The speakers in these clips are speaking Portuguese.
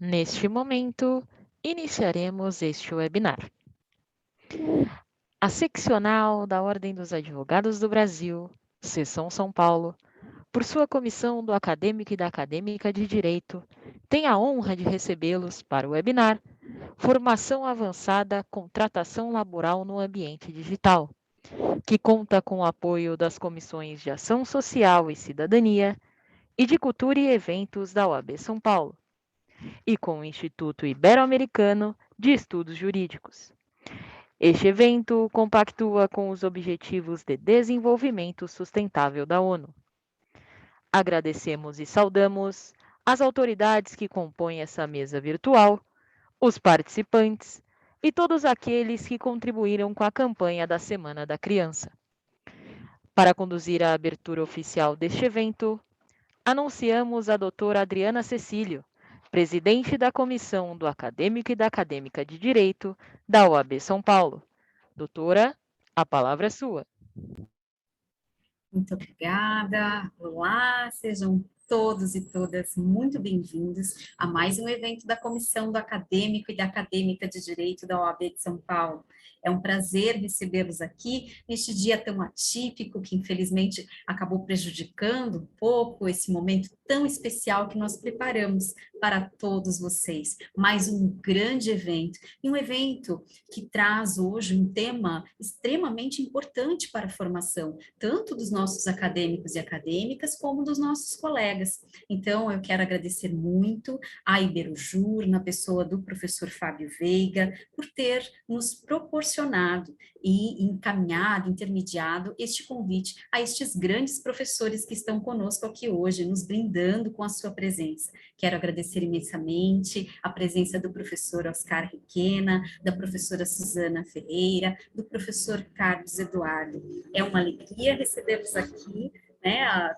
Neste momento, iniciaremos este webinar. A seccional da Ordem dos Advogados do Brasil, Seção São Paulo, por sua comissão do Acadêmico e da Acadêmica de Direito, tem a honra de recebê-los para o webinar Formação Avançada Contratação Laboral no Ambiente Digital, que conta com o apoio das Comissões de Ação Social e Cidadania e de Cultura e Eventos da OAB São Paulo, e com o Instituto Ibero-Americano de Estudos Jurídicos. Este evento compactua com os Objetivos de Desenvolvimento Sustentável da ONU. Agradecemos e saudamos as autoridades que compõem essa mesa virtual, os participantes e todos aqueles que contribuíram com a campanha da Semana da Criança. Para conduzir a abertura oficial deste evento, anunciamos a doutora Adriana Cecílio, presidente da Comissão do Acadêmico e da Acadêmica de Direito da OAB São Paulo. Doutora, a palavra é sua. Muito obrigada. Olá, sejam todos e todas muito bem-vindos a mais um evento da Comissão do Acadêmico e da Acadêmica de Direito da OAB de São Paulo. É um prazer recebê-los aqui neste dia tão atípico que, infelizmente, acabou prejudicando um pouco esse momento tão especial que nós preparamos para todos vocês. Mais um grande evento, e um evento que traz hoje um tema extremamente importante para a formação, tanto dos nossos acadêmicos e acadêmicas, como dos nossos colegas. Então, eu quero agradecer muito à Iberojur, na pessoa do professor Fábio Veiga, por ter nos proporcionado e encaminhado, intermediado este convite a estes grandes professores que estão conosco aqui hoje, nos brindando com a sua presença. Quero agradecer imensamente a presença do professor Oscar Requena, da professora Suzana Ferreira, do professor Carlos Eduardo. É uma alegria recebê-los aqui, né,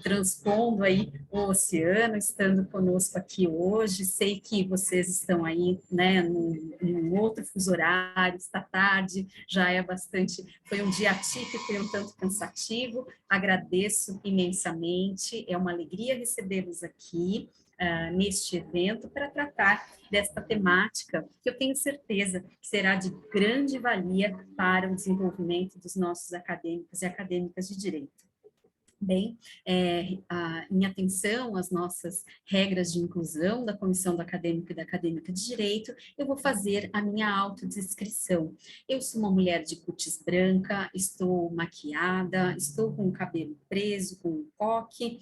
transpondo aí o oceano, estando conosco aqui hoje. Sei que vocês estão aí, né, num outro fuso horário, está tarde, já é bastante, foi um dia atípico e um tanto cansativo. Agradeço imensamente, é uma alegria recebê-los aqui, neste evento, para tratar desta temática, que eu tenho certeza que será de grande valia para o desenvolvimento dos nossos acadêmicos e acadêmicas de direito. Bem, em atenção às nossas regras de inclusão da Comissão do Acadêmico e da Acadêmica de Direito, eu vou fazer a minha autodescrição. Eu sou uma mulher de cútis branca, estou maquiada, estou com o cabelo preso, com um coque,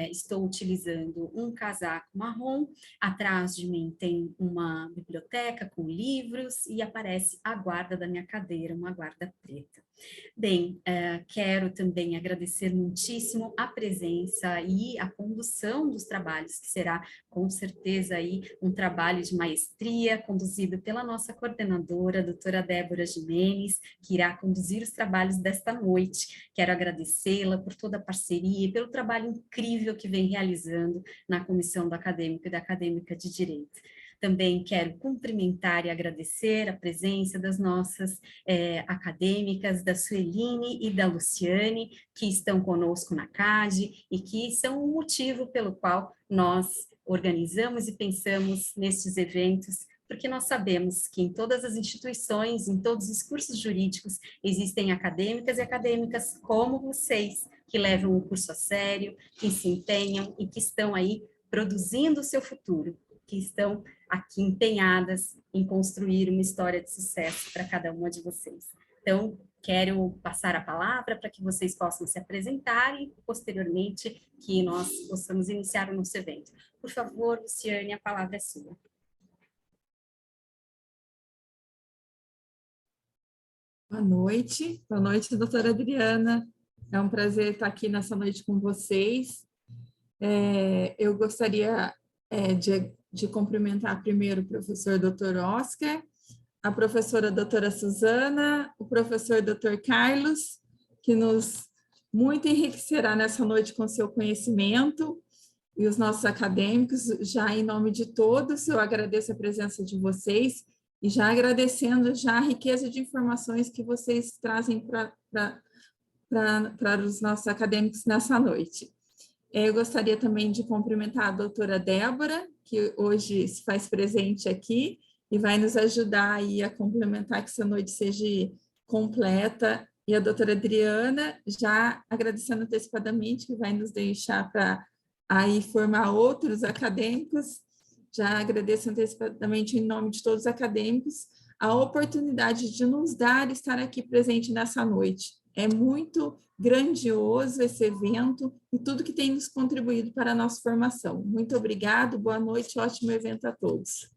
estou utilizando um casaco marrom, atrás de mim tem uma biblioteca com livros e aparece a guarda da minha cadeira, uma guarda preta. Bem, quero também agradecer muitíssimo a presença e a condução dos trabalhos, que será com certeza aí um trabalho de maestria, conduzido pela nossa coordenadora, a doutora Débora Jimenez, que irá conduzir os trabalhos desta noite. Quero agradecê-la por toda a parceria e pelo trabalho incrível que vem realizando na Comissão do Acadêmico e da Acadêmica de Direito. Também quero cumprimentar e agradecer a presença das nossas acadêmicas, da Sueline e da Luciane, que estão conosco na CAD e que são o motivo pelo qual nós organizamos e pensamos nestes eventos, porque nós sabemos que em todas as instituições, em todos os cursos jurídicos, existem acadêmicas e acadêmicas como vocês, que levam o curso a sério, que se empenham e que estão aí produzindo o seu futuro, que estão aqui empenhadas em construir uma história de sucesso para cada uma de vocês. Então, quero passar a palavra para que vocês possam se apresentar e, posteriormente, que nós possamos iniciar o nosso evento. Por favor, Luciane, a palavra é sua. Boa noite, doutora Adriana. É um prazer estar aqui nessa noite com vocês. Eu gostaria de cumprimentar primeiro o professor Dr. Oscar, a professora doutora Suzana, o professor Dr. Carlos, que nos muito enriquecerá nessa noite com seu conhecimento, e os nossos acadêmicos. Já em nome de todos, eu agradeço a presença de vocês, e já agradecendo já a riqueza de informações que vocês trazem para os nossos acadêmicos nessa noite. Eu gostaria também de cumprimentar a doutora Débora, que hoje se faz presente aqui e vai nos ajudar aí a complementar que essa noite seja completa. E a doutora Adriana, já agradecendo antecipadamente, que vai nos deixar para aí formar outros acadêmicos. Já agradeço antecipadamente em nome de todos os acadêmicos a oportunidade de nos dar estar aqui presente nessa noite. É muito grandioso esse evento e tudo que tem nos contribuído para a nossa formação. Muito obrigado, boa noite, ótimo evento a todos.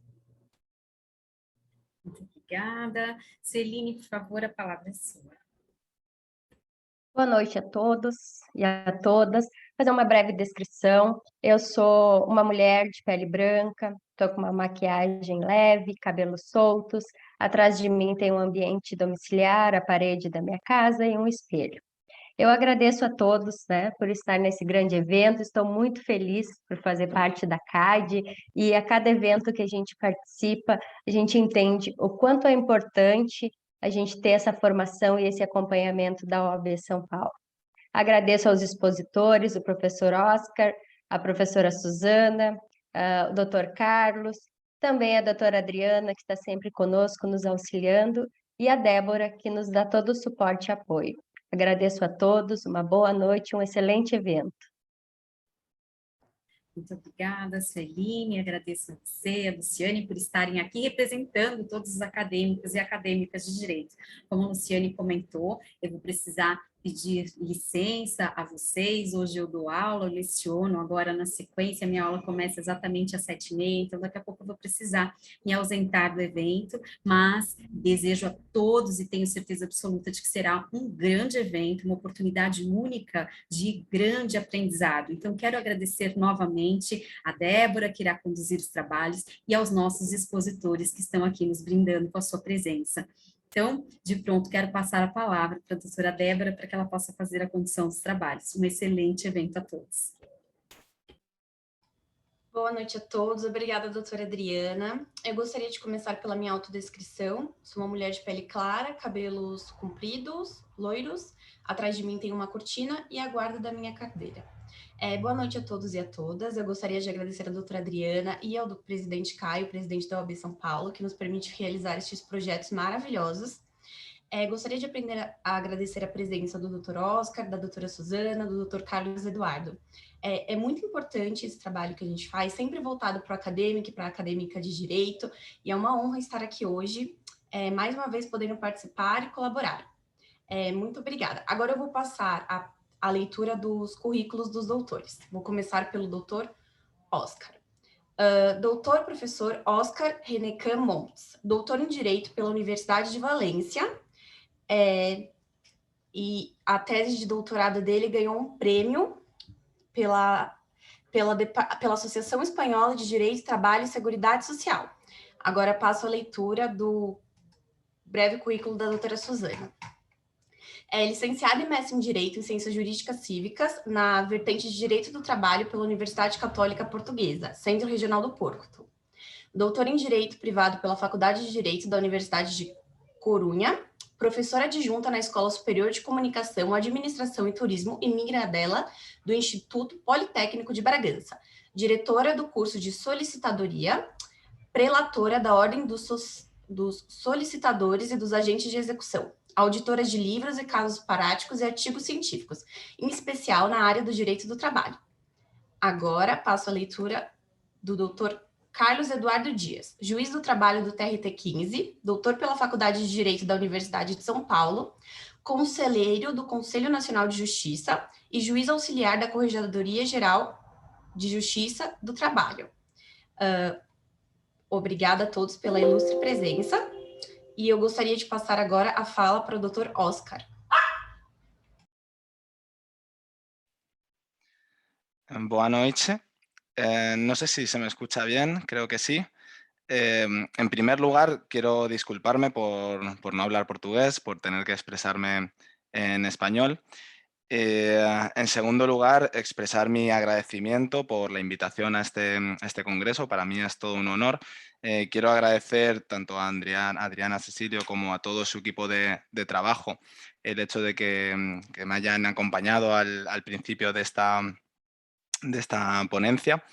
Muito obrigada. Celine, por favor, a palavra é sua. Boa noite a todos e a todas. Vou fazer uma breve descrição. Eu sou uma mulher de pele branca, estou com uma maquiagem leve, cabelos soltos. Atrás de mim tem um ambiente domiciliar, a parede da minha casa e um espelho. Eu agradeço a todos, né, por estar nesse grande evento. Estou muito feliz por fazer parte da CAD e a cada evento que a gente participa, a gente entende o quanto é importante a gente ter essa formação e esse acompanhamento da OAB São Paulo. Agradeço aos expositores, o professor Oscar, a professora Suzana, o doutor Carlos, também a doutora Adriana, que está sempre conosco, nos auxiliando, e a Débora, que nos dá todo o suporte e apoio. Agradeço a todos, uma boa noite, um excelente evento. Muito obrigada, Celine, agradeço a você, a Luciane, por estarem aqui representando todos os acadêmicos e acadêmicas de Direito. Como a Luciane comentou, eu vou precisar pedir licença a vocês, hoje eu dou aula, eu leciono, agora na sequência, minha aula começa exatamente às 7h30, então daqui a pouco eu vou precisar me ausentar do evento, mas desejo a todos e tenho certeza absoluta de que será um grande evento, uma oportunidade única de grande aprendizado. Então, quero agradecer novamente a Débora, que irá conduzir os trabalhos, e aos nossos expositores que estão aqui nos brindando com a sua presença. Então, de pronto, quero passar a palavra para a doutora Débora para que ela possa fazer a condução dos trabalhos. Um excelente evento a todos. Boa noite a todos, obrigada, doutora Adriana. Eu gostaria de começar pela minha autodescrição. Sou uma mulher de pele clara, cabelos compridos, loiros. Atrás de mim tem uma cortina e a guarda da minha cadeira. Boa noite a todos e a todas. Eu gostaria de agradecer a doutora Adriana e ao presidente Caio, presidente da OAB São Paulo, que nos permite realizar estes projetos maravilhosos. Gostaria de agradecer a presença do doutor Oscar, da doutora Suzana, do doutor Carlos Eduardo. É muito importante esse trabalho que a gente faz, sempre voltado para o acadêmico e para a acadêmica de Direito, e é uma honra estar aqui hoje, mais uma vez podendo participar e colaborar. Muito obrigada. Agora eu vou passar a leitura dos currículos dos doutores. Vou começar pelo doutor Oscar. Doutor professor Oscar Renecan Montes, doutor em Direito pela Universidade de Valência, e a tese de doutorado dele ganhou um prêmio pela Associação Espanhola de Direito, Trabalho e Seguridade Social. Agora passo a leitura do breve currículo da doutora Suzana. É licenciada e mestre em Direito e Ciências Jurídicas Cívicas na vertente de Direito do Trabalho pela Universidade Católica Portuguesa, Centro Regional do Porto. Doutora em Direito Privado pela Faculdade de Direito da Universidade de Corunha, professora adjunta na Escola Superior de Comunicação, Administração e Turismo e Migradela do Instituto Politécnico de Bragança, diretora do curso de solicitadoria, prelatora da Ordem dos Solicitadores e dos Agentes de Execução, auditora de livros e casos práticos e artigos científicos, em especial na área do direito do trabalho. Agora passo a leitura do doutor Carlos Eduardo Dias, juiz do trabalho do TRT 15, doutor pela Faculdade de Direito da Universidade de São Paulo, conselheiro do Conselho Nacional de Justiça e juiz auxiliar da Corregedoria Geral de Justiça do Trabalho. Obrigada a todos pela ilustre presença. E eu gostaria de passar agora a fala para o Dr. Oscar. Boa noche. No sé si se me escucha bien, creo que sí. En primer lugar, quiero disculparme por no hablar portugués, por tener que expresarme en español. En segundo lugar, expresar mi agradecimiento por la invitación a este congreso. Para mí es todo un honor. Quiero agradecer tanto a Adriana Cecilio como a todo su equipo de trabajo el hecho de que me hayan acompañado al principio de esta ponencia.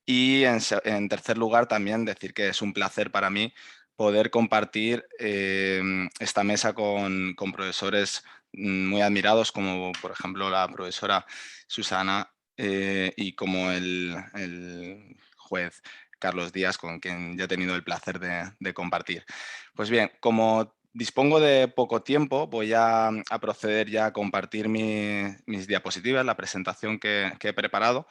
Y en tercer lugar, también decir que es un placer para mí poder compartir esta mesa con profesores muy admirados, como por ejemplo la profesora Susana y como el juez Carlos Díaz, con quien ya he tenido el placer de compartir. Pues bien, como dispongo de poco tiempo, voy a proceder ya a compartir mis diapositivas, la presentación que he preparado,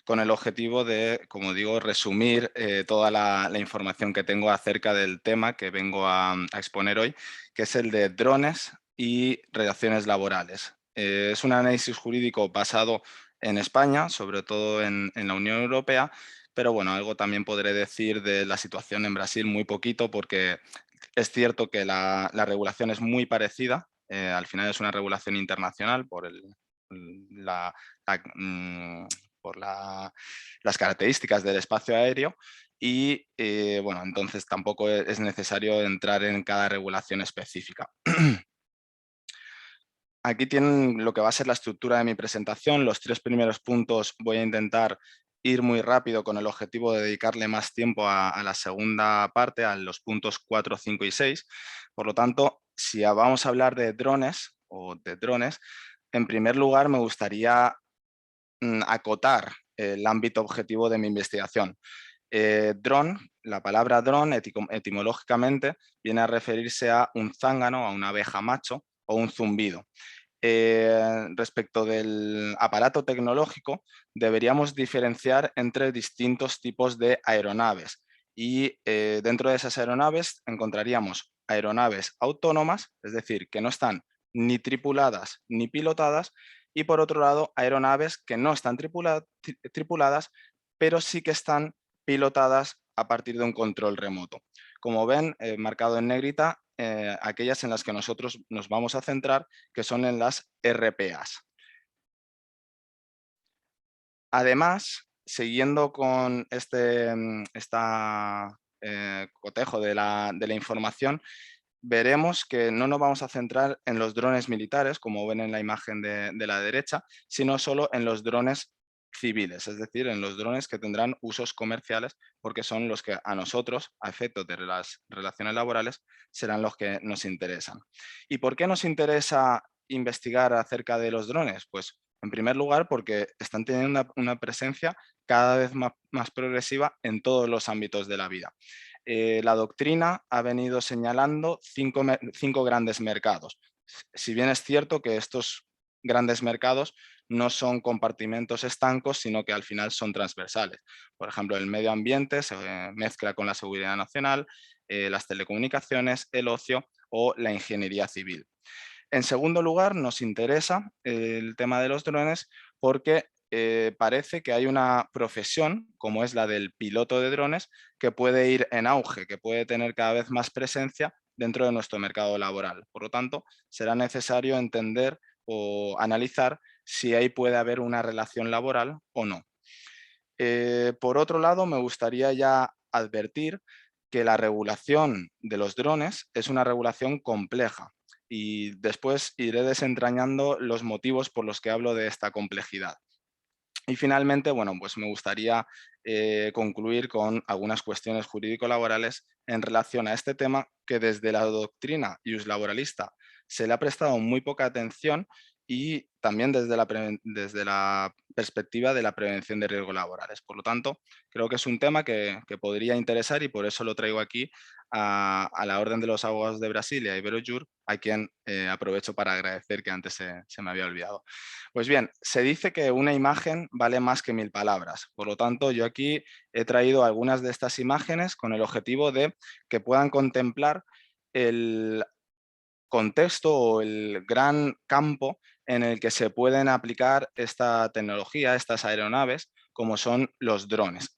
con el objetivo de, como digo, resumir toda la información que tengo acerca del tema que vengo a exponer hoy, que es el de drones y relaciones laborales. Es un análisis jurídico basado en España, sobre todo en la Unión Europea, pero bueno, algo también podré decir de la situación en Brasil, muy poquito, porque es cierto que la regulación es muy parecida, al final es una regulación internacional por las características del espacio aéreo y, bueno, entonces tampoco es necesario entrar en cada regulación específica. Aquí tienen lo que va a ser la estructura de mi presentación. Los 3 primeros puntos voy a intentar ir muy rápido con el objetivo de dedicarle más tiempo a la segunda parte, a los puntos 4, 5 y 6. Por lo tanto, si vamos a hablar de drones, en primer lugar me gustaría acotar el ámbito objetivo de mi investigación. Dron, la palabra dron etimológicamente viene a referirse a un zángano, a una abeja macho o un zumbido. Respecto del aparato tecnológico, deberíamos diferenciar entre distintos tipos de aeronaves y dentro de esas aeronaves encontraríamos aeronaves autónomas, es decir, que no están ni tripuladas ni pilotadas, y por otro lado aeronaves que no están tripuladas, pero sí que están pilotadas a partir de un control remoto. Como ven, marcado en negrita, aquellas en las que nosotros nos vamos a centrar, que son en las RPAs. Además, siguiendo con este cotejo de la información, veremos que no nos vamos a centrar en los drones militares, como ven en la imagen de la derecha, sino solo en los drones civiles, es decir, en los drones que tendrán usos comerciales, porque son los que a nosotros, a efectos de las relaciones laborales, serán los que nos interesan. ¿Y por qué nos interesa investigar acerca de los drones? Pues, en primer lugar, porque están teniendo una presencia cada vez más progresiva en todos los ámbitos de la vida. La doctrina ha venido señalando 5 grandes mercados. Si bien es cierto que estos grandes mercados no son compartimentos estancos, sino que al final son transversales. Por ejemplo, el medio ambiente se mezcla con la seguridad nacional, las telecomunicaciones, el ocio o la ingeniería civil. En segundo lugar, nos interesa el tema de los drones porque parece que hay una profesión, como es la del piloto de drones, que puede ir en auge, que puede tener cada vez más presencia dentro de nuestro mercado laboral. Por lo tanto, será necesario entender o analizar si ahí puede haber una relación laboral o no. Por otro lado, me gustaría ya advertir que la regulación de los drones es una regulación compleja y después iré desentrañando los motivos por los que hablo de esta complejidad. Y finalmente, bueno, pues me gustaría concluir con algunas cuestiones jurídico-laborales en relación a este tema que desde la doctrina iuslaboralista se le ha prestado muy poca atención y también desde la perspectiva de la prevención de riesgos laborales. Por lo tanto, creo que es un tema que podría interesar y por eso lo traigo aquí a la Orden de los Abogados de Brasil y a Iberojur, a quien aprovecho para agradecer, que antes se me había olvidado. Pues bien, se dice que una imagen vale más que 1000 palabras. Por lo tanto, yo aquí he traído algunas de estas imágenes con el objetivo de que puedan contemplar el contexto o el gran campo en el que se pueden aplicar esta tecnología, estas aeronaves, como son los drones.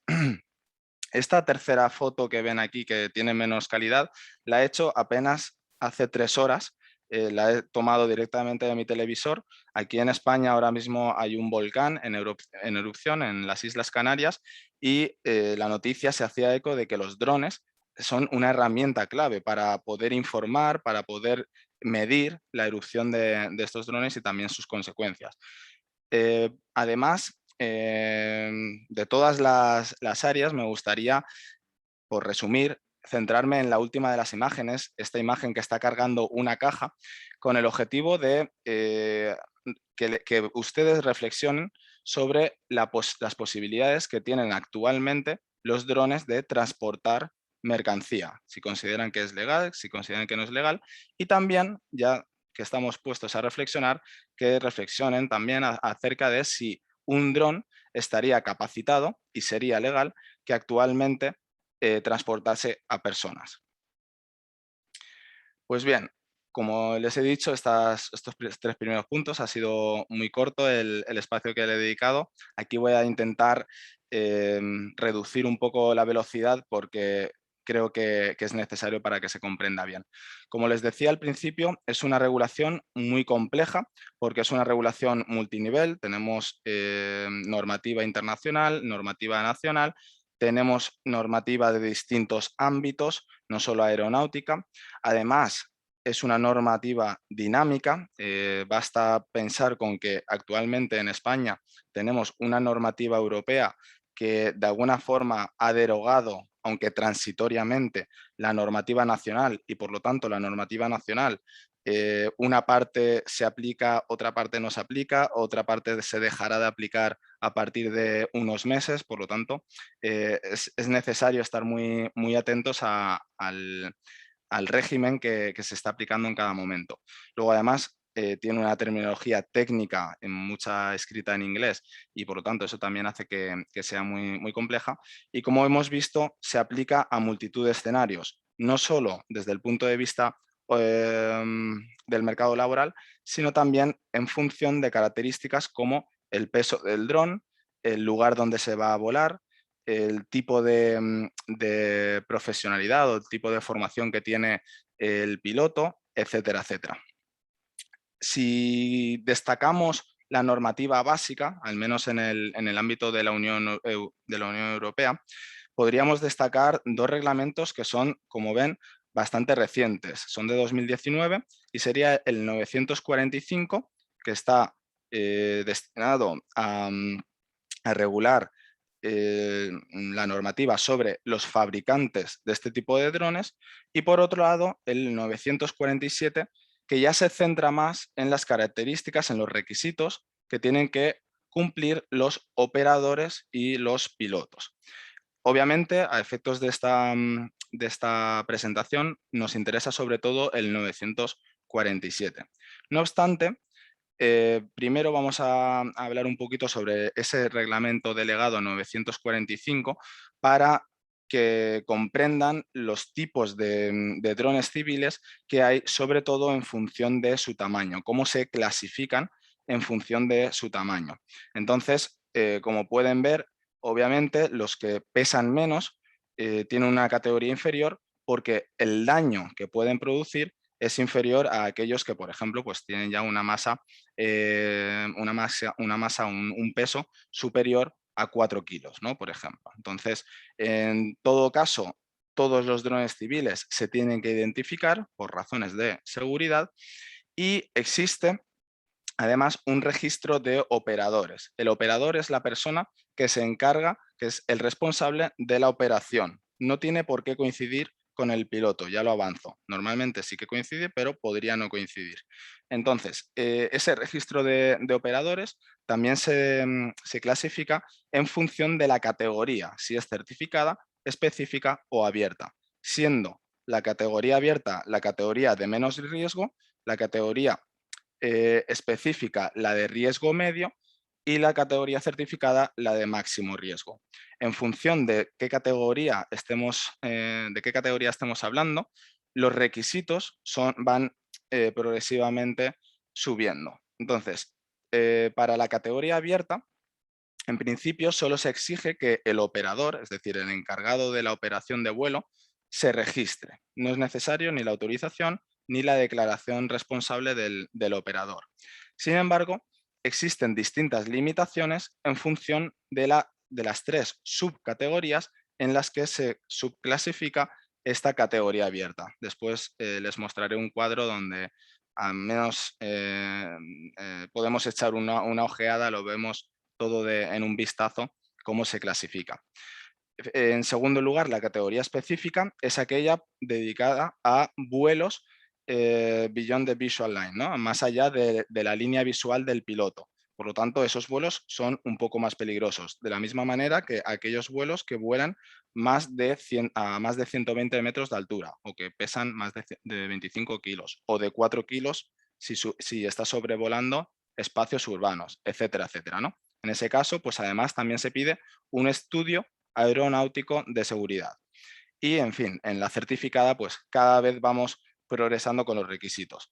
Esta tercera foto que ven aquí, que tiene menos calidad, la he hecho apenas hace 3 horas. La he tomado directamente de mi televisor. Aquí en España ahora mismo hay un volcán en erupción en las Islas Canarias y la noticia se hacía eco de que los drones son una herramienta clave para poder informar, para poder medir la erupción de estos drones y también sus consecuencias. Además, de todas las áreas me gustaría, por resumir, centrarme en la última de las imágenes, esta imagen que está cargando una caja, con el objetivo de que ustedes reflexionen sobre las posibilidades que tienen actualmente los drones de transportar mercancía, si consideran que es legal, si consideran que no es legal, y también, ya que estamos puestos a reflexionar, que reflexionen también acerca de si un dron estaría capacitado y sería legal que actualmente transportase a personas. Pues bien, como les he dicho, estos tres primeros puntos ha sido muy corto el espacio que le he dedicado. Aquí voy a intentar reducir un poco la velocidad porque creo que es necesario para que se comprenda bien. Como les decía al principio, es una regulación muy compleja porque es una regulación multinivel. Tenemos normativa internacional, normativa nacional, tenemos normativa de distintos ámbitos, no solo aeronáutica. Además, es una normativa dinámica. Basta pensar con que actualmente en España tenemos una normativa europea que de alguna forma ha derogado, aunque transitoriamente, la normativa nacional y por lo tanto la normativa nacional, una parte se aplica, otra parte no se aplica, otra parte se dejará de aplicar a partir de unos meses. Por lo tanto, es necesario estar muy atentos al régimen que se está aplicando en cada momento. Luego, además, tiene una terminología técnica, mucha escrita en inglés, y por lo tanto eso también hace que sea muy compleja. Y como hemos visto, se aplica a multitud de escenarios, no solo desde el punto de vista del mercado laboral, sino también en función de características como el peso del dron, el lugar donde se va a volar, el tipo de profesionalidad o el tipo de formación que tiene el piloto, etcétera, etcétera. Si destacamos la normativa básica, al menos en el ámbito de la Unión Europea, podríamos destacar dos reglamentos que son, como ven, bastante recientes. Son de 2019 y sería el 945, que está destinado a regular la normativa sobre los fabricantes de este tipo de drones, y por otro lado el 947, que ya se centra más en las características, en los requisitos que tienen que cumplir los operadores y los pilotos. Obviamente, a efectos de esta presentación, nos interesa sobre todo el 947. No obstante, primero vamos a hablar un poquito sobre ese reglamento delegado 945 para que comprendan los tipos de drones civiles que hay, sobre todo en función de su tamaño, cómo se clasifican en función de su tamaño. Entonces, como pueden ver, obviamente los que pesan menos tienen una categoría inferior porque el daño que pueden producir es inferior a aquellos que, por ejemplo, pues tienen ya una masa, un peso superior a 4 kilos, ¿no? Por ejemplo. Entonces, en todo caso, todos los drones civiles se tienen que identificar por razones de seguridad y existe además un registro de operadores. El operador es la persona que se encarga, que es el responsable de la operación. No tiene por qué coincidir con el piloto, ya lo avanzo. Normalmente sí que coincide, pero podría no coincidir. Entonces, ese registro de operadores también se clasifica en función de la categoría, si es certificada, específica o abierta, siendo la categoría abierta la categoría de menos riesgo, la categoría específica la de riesgo medio y la categoría certificada la de máximo riesgo. En función de qué categoría estemos hablando, los requisitos van progresivamente subiendo. Entonces, para la categoría abierta, en principio solo se exige que el operador, es decir, el encargado de la operación de vuelo, se registre. No es necesario ni la autorización ni la declaración responsable del operador. Sin embargo, existen distintas limitaciones en función de las tres subcategorías en las que se subclasifica esta categoría abierta. Después les mostraré un cuadro donde al menos podemos echar una ojeada, lo vemos todo en un vistazo cómo se clasifica. En segundo lugar, la categoría específica es aquella dedicada a vuelos beyond the visual line, ¿no? Más allá de la línea visual del piloto. Por lo tanto, esos vuelos son un poco más peligrosos, de la misma manera que aquellos vuelos que vuelan a más de 120 metros de altura o que pesan más de 25 kilos o de 4 kilos si está sobrevolando espacios urbanos, etcétera, etcétera, ¿no? En ese caso, pues además también se pide un estudio aeronáutico de seguridad. Y, en fin, en la certificada, pues cada vez vamos progresando con los requisitos.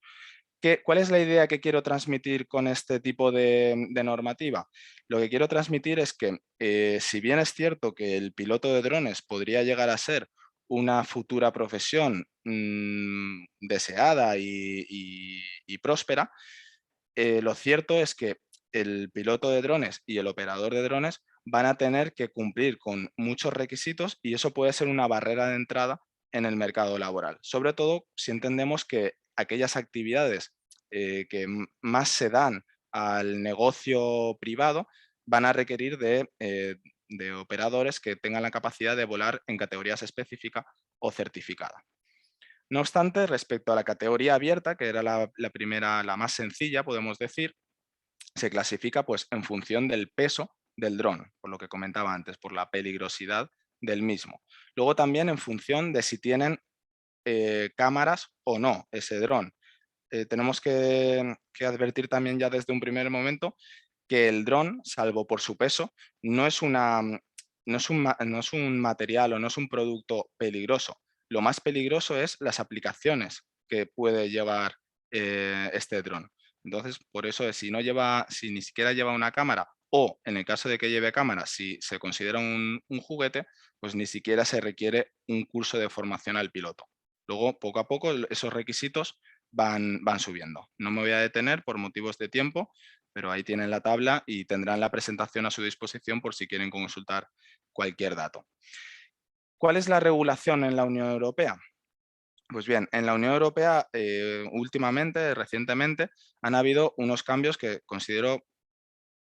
¿Cuál es la idea que quiero transmitir con este tipo de normativa? Lo que quiero transmitir es que, si bien es cierto que el piloto de drones podría llegar a ser una futura profesión deseada y próspera, lo cierto es que el piloto de drones y el operador de drones van a tener que cumplir con muchos requisitos y eso puede ser una barrera de entrada en el mercado laboral. Sobre todo si entendemos que aquellas actividades que más se dan al negocio privado van a requerir de operadores que tengan la capacidad de volar en categorías específica o certificada. No obstante, respecto a la categoría abierta, que era la primera, la más sencilla, podemos decir, se clasifica pues, en función del peso del dron, por lo que comentaba antes, por la peligrosidad del mismo. Luego también en función de si tienen cámaras o no ese dron. Tenemos que advertir también ya desde un primer momento que el dron, salvo por su peso, no es un material o no es un producto peligroso. Lo más peligroso es las aplicaciones que puede llevar este dron. Entonces, por eso si ni siquiera lleva una cámara o en el caso de que lleve cámara, si se considera un juguete, pues ni siquiera se requiere un curso de formación al piloto. Luego, poco a poco, esos requisitos van subiendo. No me voy a detener por motivos de tiempo, pero ahí tienen la tabla y tendrán la presentación a su disposición por si quieren consultar cualquier dato. ¿Cuál es la regulación en la Unión Europea? Pues bien, en la Unión Europea últimamente, recientemente, han habido unos cambios que considero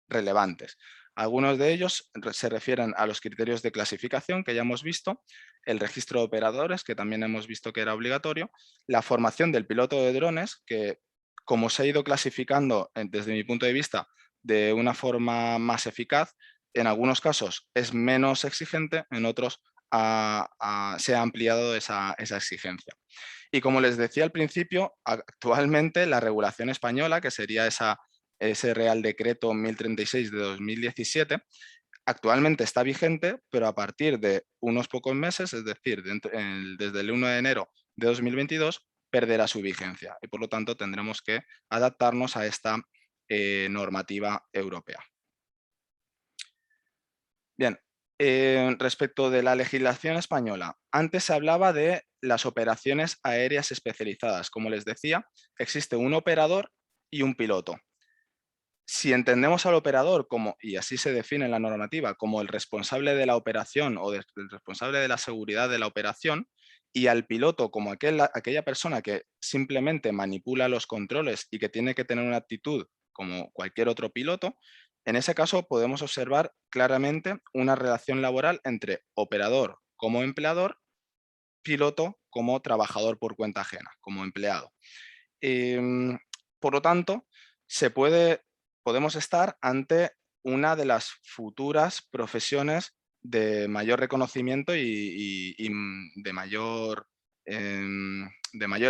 relevantes. Algunos de ellos se refieren a los criterios de clasificación que ya hemos visto, el registro de operadores, que también hemos visto que era obligatorio, la formación del piloto de drones, que como se ha ido clasificando desde mi punto de vista de una forma más eficaz, en algunos casos es menos exigente, en otros se ha ampliado esa exigencia. Y como les decía al principio, actualmente la regulación española, que sería ese Real Decreto 1036 de 2017, actualmente está vigente, pero a partir de unos pocos meses, es decir, desde el 1 de enero de 2022, perderá su vigencia y por lo tanto tendremos que adaptarnos a esta normativa europea. Bien, respecto de la legislación española, antes se hablaba de las operaciones aéreas especializadas. Como les decía, existe un operador y un piloto. Si entendemos al operador como, y así se define en la normativa, como el responsable de la operación o el responsable de la seguridad de la operación, y al piloto como aquella persona que simplemente manipula los controles y que tiene que tener una actitud como cualquier otro piloto, en ese caso podemos observar claramente una relación laboral entre operador como empleador, piloto como trabajador por cuenta ajena, como empleado. Por lo tanto, podemos estar ante una de las futuras profesiones de mayor reconocimiento y de mayor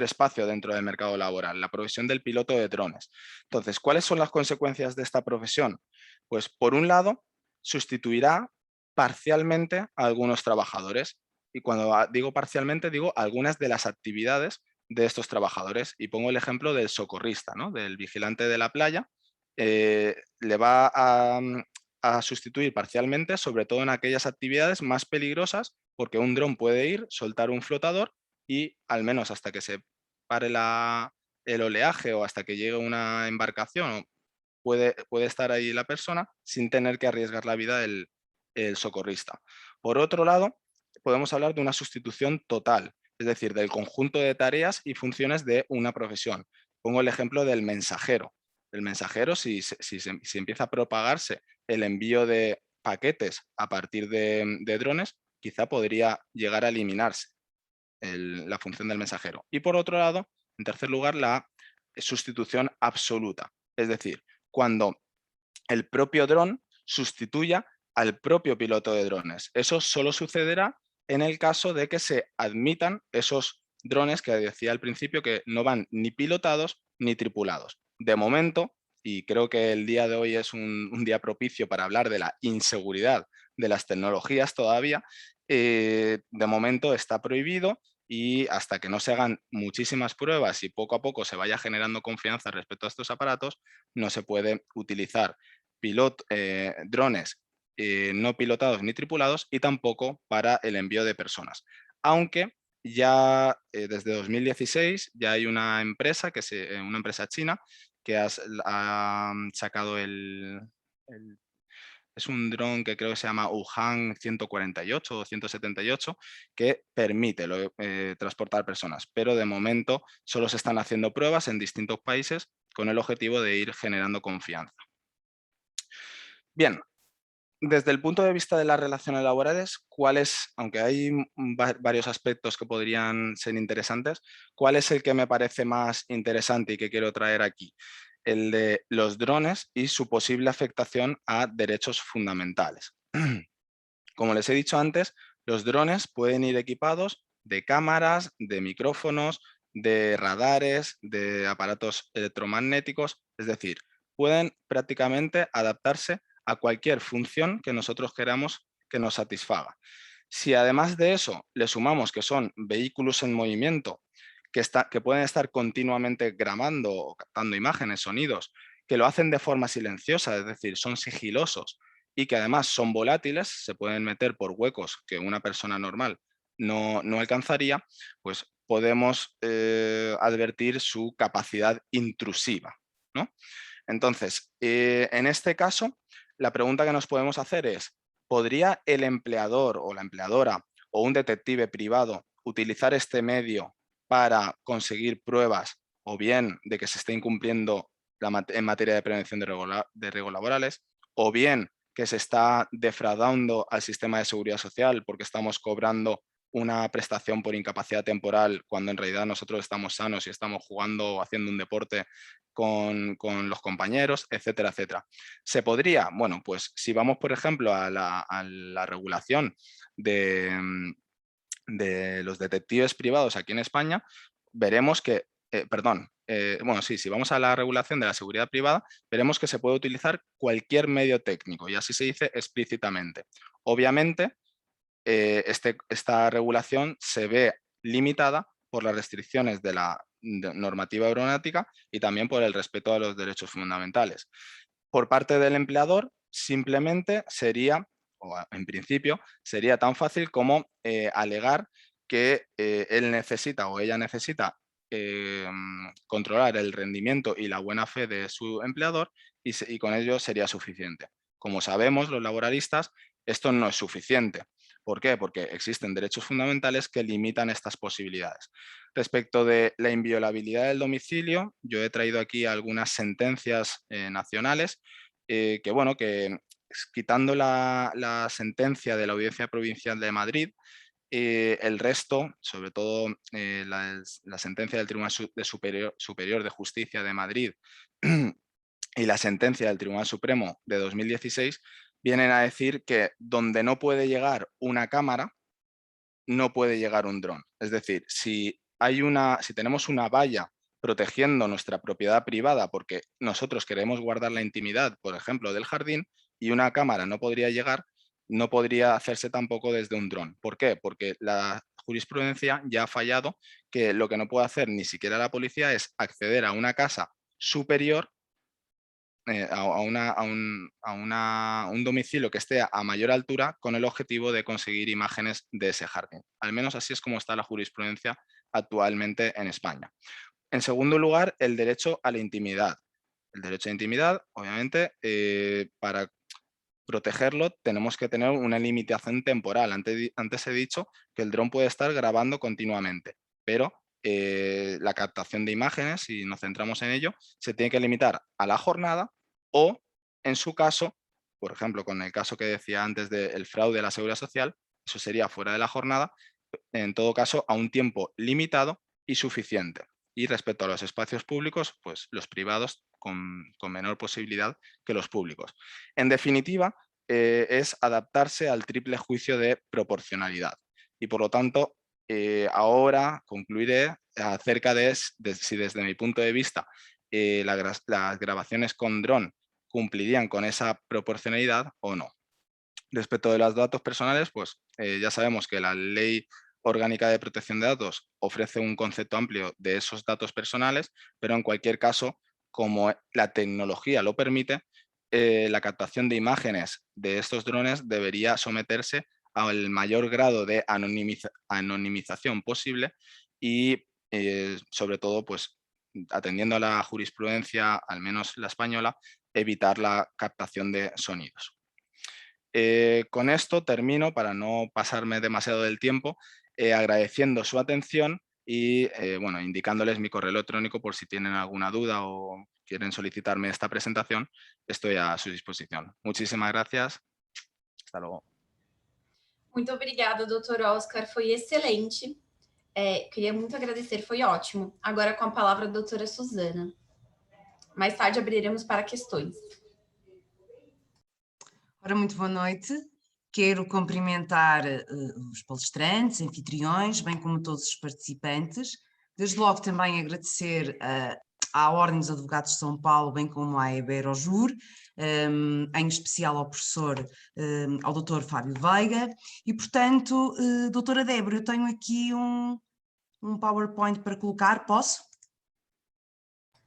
espacio dentro del mercado laboral, la profesión del piloto de drones. Entonces, ¿cuáles son las consecuencias de esta profesión? Pues, por un lado, sustituirá parcialmente a algunos trabajadores. Y cuando digo parcialmente, digo algunas de las actividades de estos trabajadores. Y pongo el ejemplo del socorrista, ¿no? Del vigilante de la playa. Le va a sustituir parcialmente, sobre todo en aquellas actividades más peligrosas, porque un dron puede ir, soltar un flotador y al menos hasta que se pare el oleaje o hasta que llegue una embarcación, puede estar ahí la persona sin tener que arriesgar la vida el socorrista. Por otro lado, podemos hablar de una sustitución total, es decir, del conjunto de tareas y funciones de una profesión. Pongo el ejemplo del mensajero. El mensajero, si empieza a propagarse el envío de paquetes a partir de drones, quizá podría llegar a eliminarse la función del mensajero. Y por otro lado, en tercer lugar, la sustitución absoluta. Es decir, cuando el propio dron sustituya al propio piloto de drones. Eso solo sucederá en el caso de que se admitan esos drones que decía al principio que no van ni pilotados ni tripulados. De momento, y creo que el día de hoy es un día propicio para hablar de la inseguridad de las tecnologías todavía, de momento está prohibido y hasta que no se hagan muchísimas pruebas y poco a poco se vaya generando confianza respecto a estos aparatos, no se puede utilizar drones no pilotados ni tripulados y tampoco para el envío de personas. Aunque ya desde 2016 ya hay una empresa, una empresa china, que ha sacado es un dron que creo que se llama Wuhan 148 o 178, que permite transportar personas, pero de momento solo se están haciendo pruebas en distintos países con el objetivo de ir generando confianza. Bien, desde el punto de vista de las relaciones laborales, aunque hay varios aspectos que podrían ser interesantes, ¿cuál es el que me parece más interesante y que quiero traer aquí? El de los drones y su posible afectación a derechos fundamentales. Como les he dicho antes, los drones pueden ir equipados de cámaras, de micrófonos, de radares, de aparatos electromagnéticos, es decir, pueden prácticamente adaptarse a cualquier función que nosotros queramos que nos satisfaga. Si además de eso le sumamos que son vehículos en movimiento, que pueden estar continuamente grabando o captando imágenes, sonidos, que lo hacen de forma silenciosa, es decir, son sigilosos y que además son volátiles, se pueden meter por huecos que una persona normal no alcanzaría, pues podemos advertir su capacidad intrusiva, ¿no? Entonces, en este caso, la pregunta que nos podemos hacer es, ¿podría el empleador o la empleadora o un detective privado utilizar este medio para conseguir pruebas o bien de que se esté incumpliendo en materia de prevención de riesgos laborales, o bien que se está defraudando al sistema de seguridad social porque estamos cobrando una prestación por incapacidad temporal cuando en realidad nosotros estamos sanos y estamos jugando o haciendo un deporte con los compañeros, etcétera, etcétera? ¿Se podría? Bueno, pues si vamos, por ejemplo, a la regulación de los detectives privados aquí en España, veremos que, si vamos a la regulación de la seguridad privada, veremos que se puede utilizar cualquier medio técnico y así se dice explícitamente. Obviamente, esta regulación se ve limitada por las restricciones de la normativa aeronáutica y también por el respeto a los derechos fundamentales. Por parte del empleador, simplemente sería, en principio, sería tan fácil como alegar que él necesita o ella necesita controlar el rendimiento y la buena fe de su empleador y con ello sería suficiente. Como sabemos, los laboralistas, esto no es suficiente. ¿Por qué? Porque existen derechos fundamentales que limitan estas posibilidades. Respecto de la inviolabilidad del domicilio, yo he traído aquí algunas sentencias nacionales que quitando la sentencia de la Audiencia Provincial de Madrid, el resto, sobre todo la sentencia del Tribunal Superior de Justicia de Madrid y la sentencia del Tribunal Supremo de 2016, vienen a decir que donde no puede llegar una cámara, no puede llegar un dron. Es decir, si tenemos una valla protegiendo nuestra propiedad privada porque nosotros queremos guardar la intimidad, por ejemplo, del jardín, y una cámara no podría llegar, no podría hacerse tampoco desde un dron. ¿Por qué? Porque la jurisprudencia ya ha fallado que lo que no puede hacer ni siquiera la policía es acceder a una casa superior, a un domicilio que esté a mayor altura con el objetivo de conseguir imágenes de ese jardín. Al menos así es como está la jurisprudencia actualmente en España. En segundo lugar, el derecho a la intimidad. El derecho a la intimidad, obviamente, para protegerlo tenemos que tener una limitación temporal. Antes he dicho que el dron puede estar grabando continuamente, pero la captación de imágenes, si nos centramos en ello, se tiene que limitar a la jornada o, en su caso, por ejemplo, con el caso que decía antes del fraude a la seguridad social, eso sería fuera de la jornada, en todo caso, a un tiempo limitado y suficiente. Y respecto a los espacios públicos, pues los privados con menor posibilidad que los públicos. En definitiva, es adaptarse al triple juicio de proporcionalidad. Y por lo tanto, ahora concluiré acerca de si desde mi punto de vista las grabaciones con dron cumplirían con esa proporcionalidad o no. Respecto de los datos personales, pues ya sabemos que la Ley Orgánica de Protección de Datos ofrece un concepto amplio de esos datos personales, pero en cualquier caso, como la tecnología lo permite, la captación de imágenes de estos drones debería someterse al mayor grado de anonimización posible y sobre todo, pues atendiendo a la jurisprudencia, al menos la española, evitar la captación de sonidos. Con esto termino para no pasarme demasiado del tiempo, agradeciendo su atención y bueno, indicándoles mi correo electrónico por si tienen alguna duda o quieren solicitarme esta presentación, estoy a su disposición. Muchísimas gracias. Hasta luego. Muito obrigada, doutor Oscar, foi excelente. Queria muito agradecer, foi ótimo. Agora com a palavra a doutora Suzana. Mais tarde abriremos para questões. Ora, muito boa noite. Quero cumprimentar os palestrantes, anfitriões, bem como todos os participantes. Desde logo também agradecer à Ordem dos Advogados de São Paulo, bem como à Iberojur, em especial ao professor, ao doutor Fábio Veiga. E, portanto, doutora Débora, eu tenho aqui um PowerPoint para colocar, posso?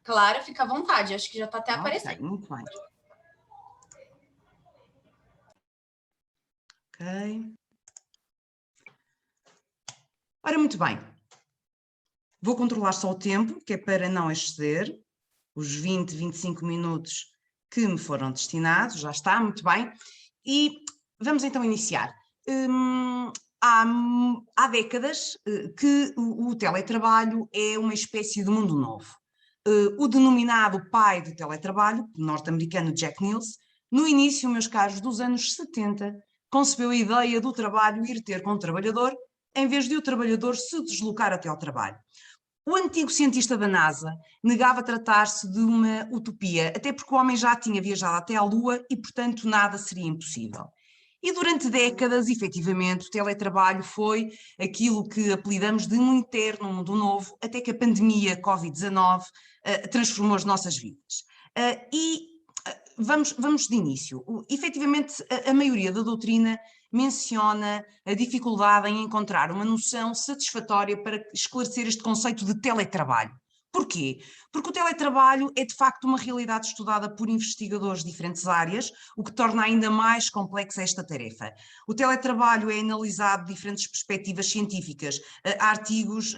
Claro, fica à vontade, acho que já está até aparecendo. Muito bem. Ok. Ora, muito bem. Vou controlar só o tempo, que é para não exceder os 20, 25 minutos que me foram destinados, já está, muito bem. E vamos então iniciar. Há décadas que o teletrabalho é uma espécie de mundo novo. O denominado pai do teletrabalho, norte-americano Jack Nielsen, no início, meus caros, dos anos 70, concebeu a ideia do trabalho ir ter com o trabalhador, em vez de o trabalhador se deslocar até ao trabalho. O antigo cientista da NASA negava tratar-se de uma utopia, até porque o homem já tinha viajado até à Lua e, portanto, nada seria impossível. E durante décadas, efetivamente, o teletrabalho foi aquilo que apelidamos de um eterno mundo novo, até que a pandemia Covid-19 transformou as nossas vidas. Vamos de início. Efetivamente, a maioria da doutrina menciona a dificuldade em encontrar uma noção satisfatória para esclarecer este conceito de teletrabalho. Porquê? Porque o teletrabalho é de facto uma realidade estudada por investigadores de diferentes áreas, o que torna ainda mais complexa esta tarefa. O teletrabalho é analisado de diferentes perspectivas científicas. Há artigos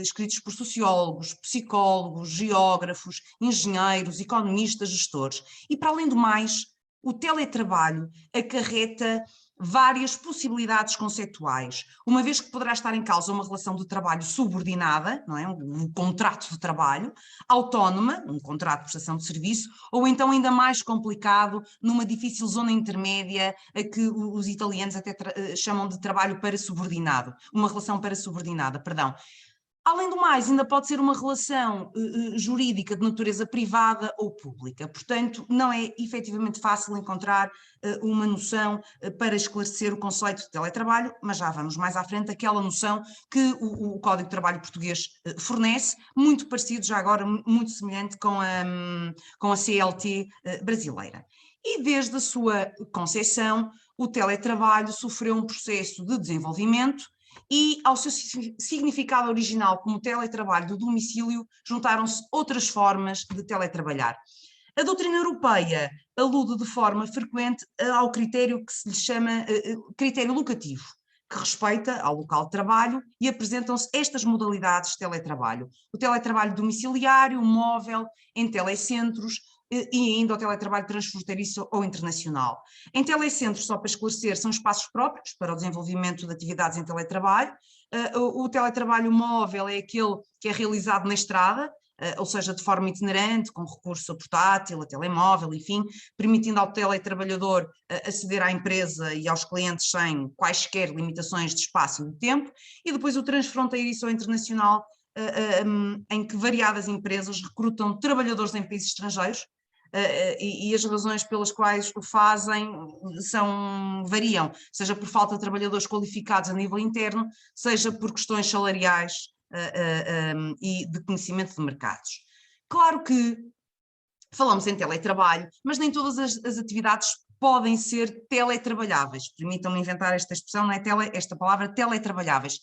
escritos por sociólogos, psicólogos, geógrafos, engenheiros, economistas, gestores. E para além do mais, o teletrabalho acarreta várias possibilidades conceituais, uma vez que poderá estar em causa uma relação de trabalho subordinada, não é? Um contrato de trabalho, autónoma, um contrato de prestação de serviço, ou então ainda mais complicado, numa difícil zona intermédia, a que os italianos até chamam de trabalho parasubordinado, uma relação parasubordinada, perdão. Além do mais, ainda pode ser uma relação jurídica de natureza privada ou pública. Portanto, não é efetivamente fácil encontrar uma noção para esclarecer o conceito de teletrabalho, mas já vamos mais à frente, aquela noção que o Código de Trabalho português fornece, muito parecido, já agora muito semelhante com a CLT brasileira. E desde a sua concepção, o teletrabalho sofreu um processo de desenvolvimento e ao seu significado original como teletrabalho do domicílio juntaram-se outras formas de teletrabalhar. A doutrina europeia alude de forma frequente ao critério que se lhe chama critério locativo, que respeita ao local de trabalho e apresentam-se estas modalidades de teletrabalho. O teletrabalho domiciliário, móvel, em telecentros, e ainda o teletrabalho transfronteiriço ou internacional. Em telecentros, só para esclarecer, são espaços próprios para o desenvolvimento de atividades em teletrabalho. O teletrabalho móvel é aquele que é realizado na estrada, ou seja, de forma itinerante, com recurso a portátil, a telemóvel, enfim, permitindo ao teletrabalhador aceder à empresa e aos clientes sem quaisquer limitações de espaço e de tempo, e depois o transfronteiriço ou internacional, em que variadas empresas recrutam trabalhadores em países estrangeiros, e as razões pelas quais o fazem variam, seja por falta de trabalhadores qualificados a nível interno, seja por questões salariais e de conhecimento de mercados. Claro que falamos em teletrabalho, mas nem todas as atividades podem ser teletrabalháveis. Permitam-me inventar esta expressão, não é esta palavra, teletrabalháveis.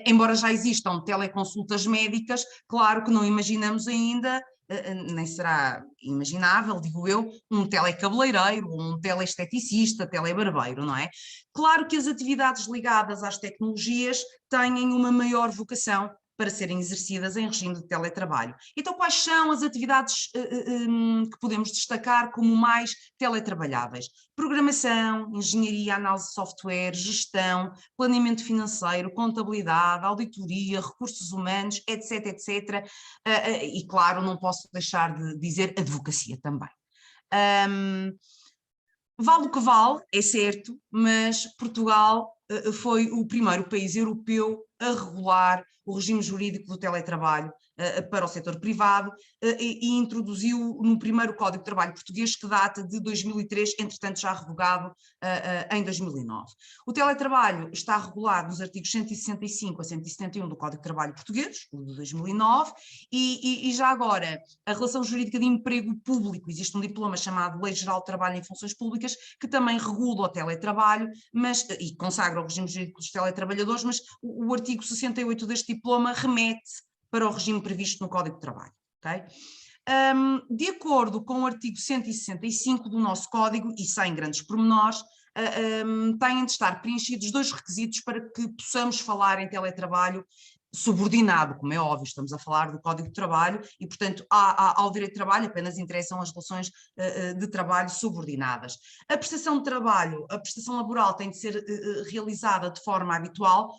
Embora já existam teleconsultas médicas, claro que não imaginamos ainda, nem será imaginável, digo eu, um telecabeleireiro, um teleesteticista, telebarbeiro, não é? Claro que as atividades ligadas às tecnologias têm uma maior vocação para serem exercidas em regime de teletrabalho. Então, quais são as atividades que podemos destacar como mais teletrabalháveis? Programação, engenharia, análise de software, gestão, planeamento financeiro, contabilidade, auditoria, recursos humanos, etc, etc. E, claro, não posso deixar de dizer advocacia também. Vale o que vale, é certo, mas Portugal foi o primeiro país europeu a regular o regime jurídico do teletrabalho para o setor privado e introduziu no primeiro Código de Trabalho português, que data de 2003, entretanto já revogado em 2009. O teletrabalho está regulado nos artigos 165 a 171 do Código de Trabalho português, o de 2009, e já agora a relação jurídica de emprego público, existe um diploma chamado Lei Geral do Trabalho em Funções Públicas, que também regula o teletrabalho, e consagra o regime jurídico dos teletrabalhadores, mas o artigo 68 deste diploma remete para o regime previsto no Código de Trabalho. Okay? De acordo com o artigo 165 do nosso Código, e sem grandes pormenores, têm de estar preenchidos dois requisitos para que possamos falar em teletrabalho subordinado, como é óbvio, estamos a falar do Código de Trabalho e, portanto, ao direito de trabalho apenas interessam as relações de trabalho subordinadas. A prestação de trabalho, a prestação laboral tem de ser realizada de forma habitual,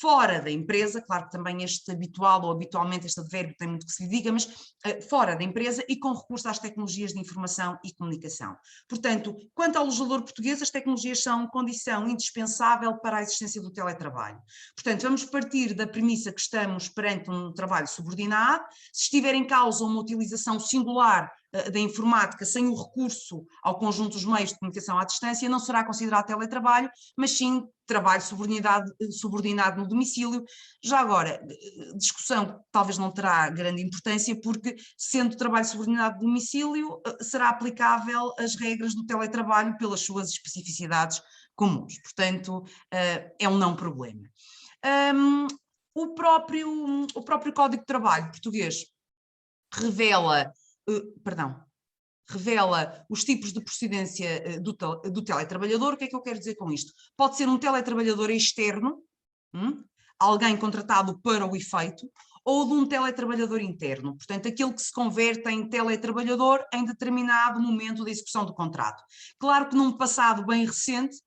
fora da empresa, claro que também este habitual ou habitualmente, este advérbio tem muito que se lhe diga, mas fora da empresa e com recurso às tecnologias de informação e comunicação. Portanto, quanto ao legislador português, as tecnologias são condição indispensável para a existência do teletrabalho. Portanto, vamos partir da premissa que estamos perante um trabalho subordinado. Se estiver em causa uma utilização singular da informática sem o recurso ao conjunto dos meios de comunicação à distância, não será considerado teletrabalho, mas sim trabalho subordinado no domicílio. Já agora, discussão que talvez não terá grande importância, porque sendo trabalho subordinado no domicílio, será aplicável as regras do teletrabalho pelas suas especificidades comuns. Portanto, é um não problema. O próprio Código de Trabalho português revela os tipos de procedência do teletrabalhador. O que é que eu quero dizer com isto? Pode ser um teletrabalhador externo, alguém contratado para o efeito, ou de um teletrabalhador interno, portanto, aquele que se converte em teletrabalhador em determinado momento da execução do contrato. Claro que num passado bem recente,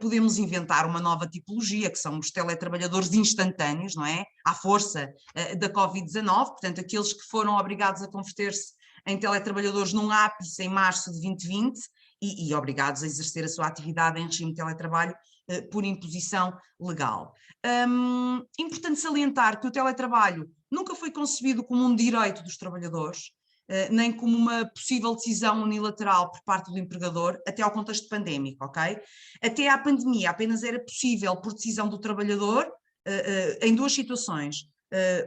podemos inventar uma nova tipologia, que são os teletrabalhadores instantâneos, não é? À força da Covid-19, portanto, aqueles que foram obrigados a converter-se em teletrabalhadores num ápice em março de 2020 e obrigados a exercer a sua atividade em regime de teletrabalho por imposição legal. Importante salientar que o teletrabalho nunca foi concebido como um direito dos trabalhadores, nem como uma possível decisão unilateral por parte do empregador, até ao contexto pandémico, ok? Até à pandemia apenas era possível por decisão do trabalhador, em duas situações,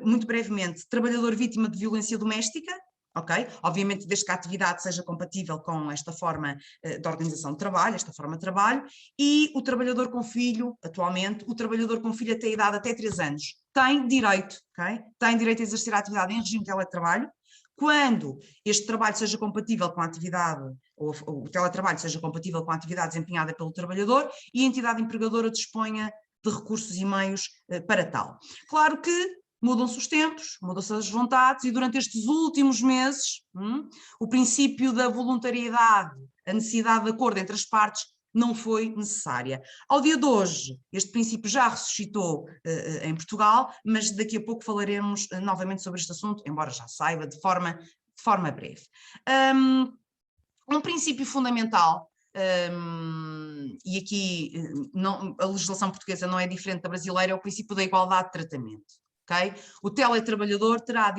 muito brevemente, trabalhador vítima de violência doméstica, ok? Obviamente desde que a atividade seja compatível com esta forma de organização de trabalho, esta forma de trabalho, e o trabalhador com filho, atualmente, o trabalhador com filho até a idade até 3 anos, tem direito, ok? Tem direito a exercer a atividade em regime de teletrabalho, quando este trabalho seja compatível com a atividade, ou o teletrabalho seja compatível com a atividade desempenhada pelo trabalhador e a entidade empregadora disponha de recursos e meios para tal. Claro que mudam-se os tempos, mudam-se as vontades e durante estes últimos meses o princípio da voluntariedade, a necessidade de acordo entre as partes não foi necessária. Ao dia de hoje, este princípio já ressuscitou em Portugal, mas daqui a pouco falaremos novamente sobre este assunto, embora já saiba de forma breve. Um princípio fundamental, e aqui a legislação portuguesa não é diferente da brasileira, é o princípio da igualdade de tratamento. Okay? O teletrabalhador terá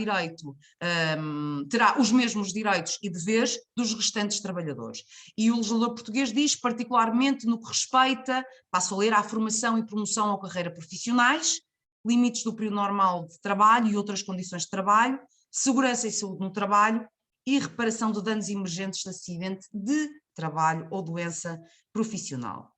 os mesmos direitos e deveres dos restantes trabalhadores. E o legislador português diz, particularmente no que respeita, passo a ler, à formação e promoção ou carreira profissionais, limites do período normal de trabalho e outras condições de trabalho, segurança e saúde no trabalho e reparação de danos emergentes de acidente de trabalho ou doença profissional.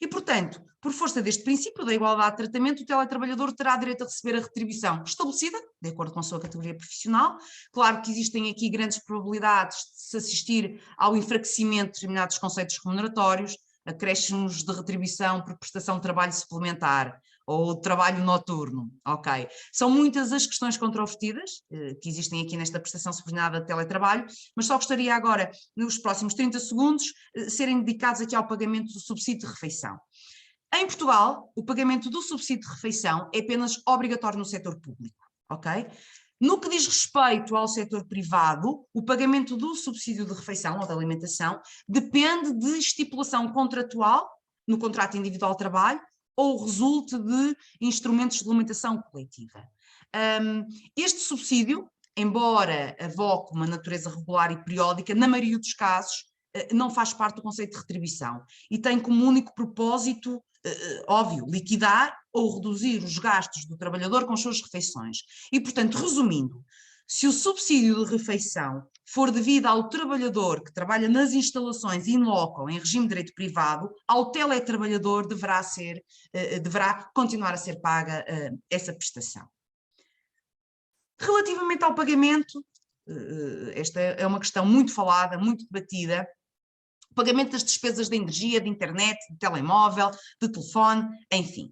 E, portanto, por força deste princípio da igualdade de tratamento, o teletrabalhador terá direito a receber a retribuição estabelecida, de acordo com a sua categoria profissional. Claro que existem aqui grandes probabilidades de se assistir ao enfraquecimento de determinados conceitos remuneratórios, acréscimos de retribuição por prestação de trabalho suplementar ou trabalho noturno, ok? São muitas as questões controvertidas que existem aqui nesta prestação subordinada de teletrabalho, mas só gostaria agora, nos próximos 30 segundos, serem dedicados aqui ao pagamento do subsídio de refeição. Em Portugal, o pagamento do subsídio de refeição é apenas obrigatório no setor público, ok? No que diz respeito ao setor privado, o pagamento do subsídio de refeição ou de alimentação depende de estipulação contratual no contrato individual de trabalho ou resulte de instrumentos de regulamentação coletiva. Este subsídio, embora avoque uma natureza regular e periódica, na maioria dos casos não faz parte do conceito de retribuição e tem como único propósito, óbvio, liquidar ou reduzir os gastos do trabalhador com as suas refeições. E, portanto, resumindo, se o subsídio de refeição for devido ao trabalhador que trabalha nas instalações in loco, em regime de direito privado, ao teletrabalhador deverá continuar a ser paga essa prestação. Relativamente ao pagamento, esta é uma questão muito falada, muito debatida, o pagamento das despesas de energia, de internet, de telemóvel, de telefone, enfim.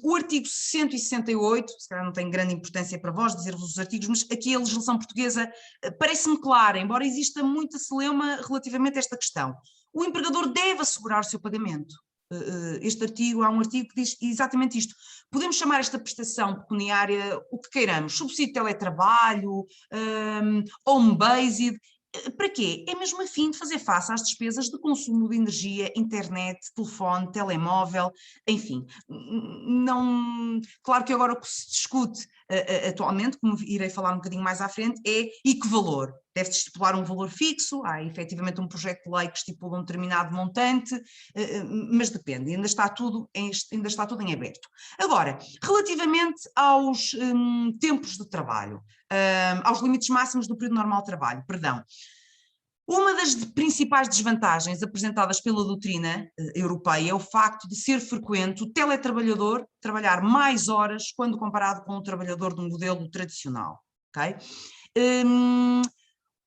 O artigo 168, se calhar não tem grande importância para vós dizer-vos os artigos, mas aqui a legislação portuguesa parece-me clara, embora exista muita celeuma relativamente a esta questão. O empregador deve assegurar o seu pagamento. Há um artigo que diz exatamente isto. Podemos chamar esta prestação pecuniária o que queiramos, subsídio de teletrabalho, home-based. Para quê? É mesmo a fim de fazer face às despesas de consumo de energia, internet, telefone, telemóvel, enfim. Claro que agora o que se discute atualmente, como irei falar um bocadinho mais à frente, é e que valor. Deve-se estipular um valor fixo, há efetivamente um projeto de lei que estipula um determinado montante, mas depende, ainda está tudo em aberto. Agora, relativamente aos tempos de trabalho, aos limites máximos do período normal de trabalho, perdão. Uma das principais desvantagens apresentadas pela doutrina europeia é o facto de ser frequente o teletrabalhador trabalhar mais horas quando comparado com o trabalhador de um modelo tradicional. Okay?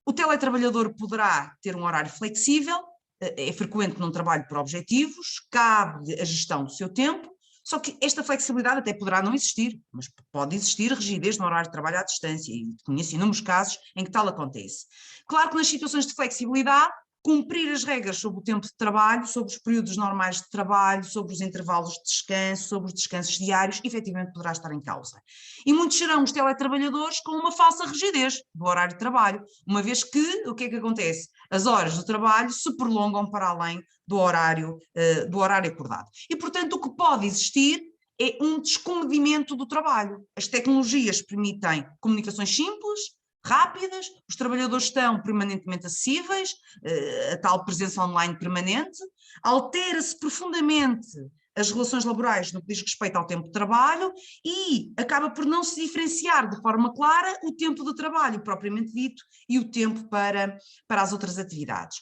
O teletrabalhador poderá ter um horário flexível, é frequente num trabalho por objetivos, cabe a gestão do seu tempo, só que esta flexibilidade até poderá não existir, mas pode existir rigidez no horário de trabalho à distância, e conheço inúmeros casos em que tal acontece. Claro que nas situações de flexibilidade, cumprir as regras sobre o tempo de trabalho, sobre os períodos normais de trabalho, sobre os intervalos de descanso, sobre os descansos diários, efetivamente poderá estar em causa. E muitos serão os teletrabalhadores com uma falsa rigidez do horário de trabalho, uma vez que, o que é que acontece? As horas do trabalho se prolongam para além do horário acordado. E, portanto, o que pode existir é um descomedimento do trabalho. As tecnologias permitem comunicações simples, rápidas, os trabalhadores estão permanentemente acessíveis, a tal presença online permanente, altera-se profundamente as relações laborais no que diz respeito ao tempo de trabalho e acaba por não se diferenciar de forma clara o tempo de trabalho propriamente dito e o tempo para as outras atividades.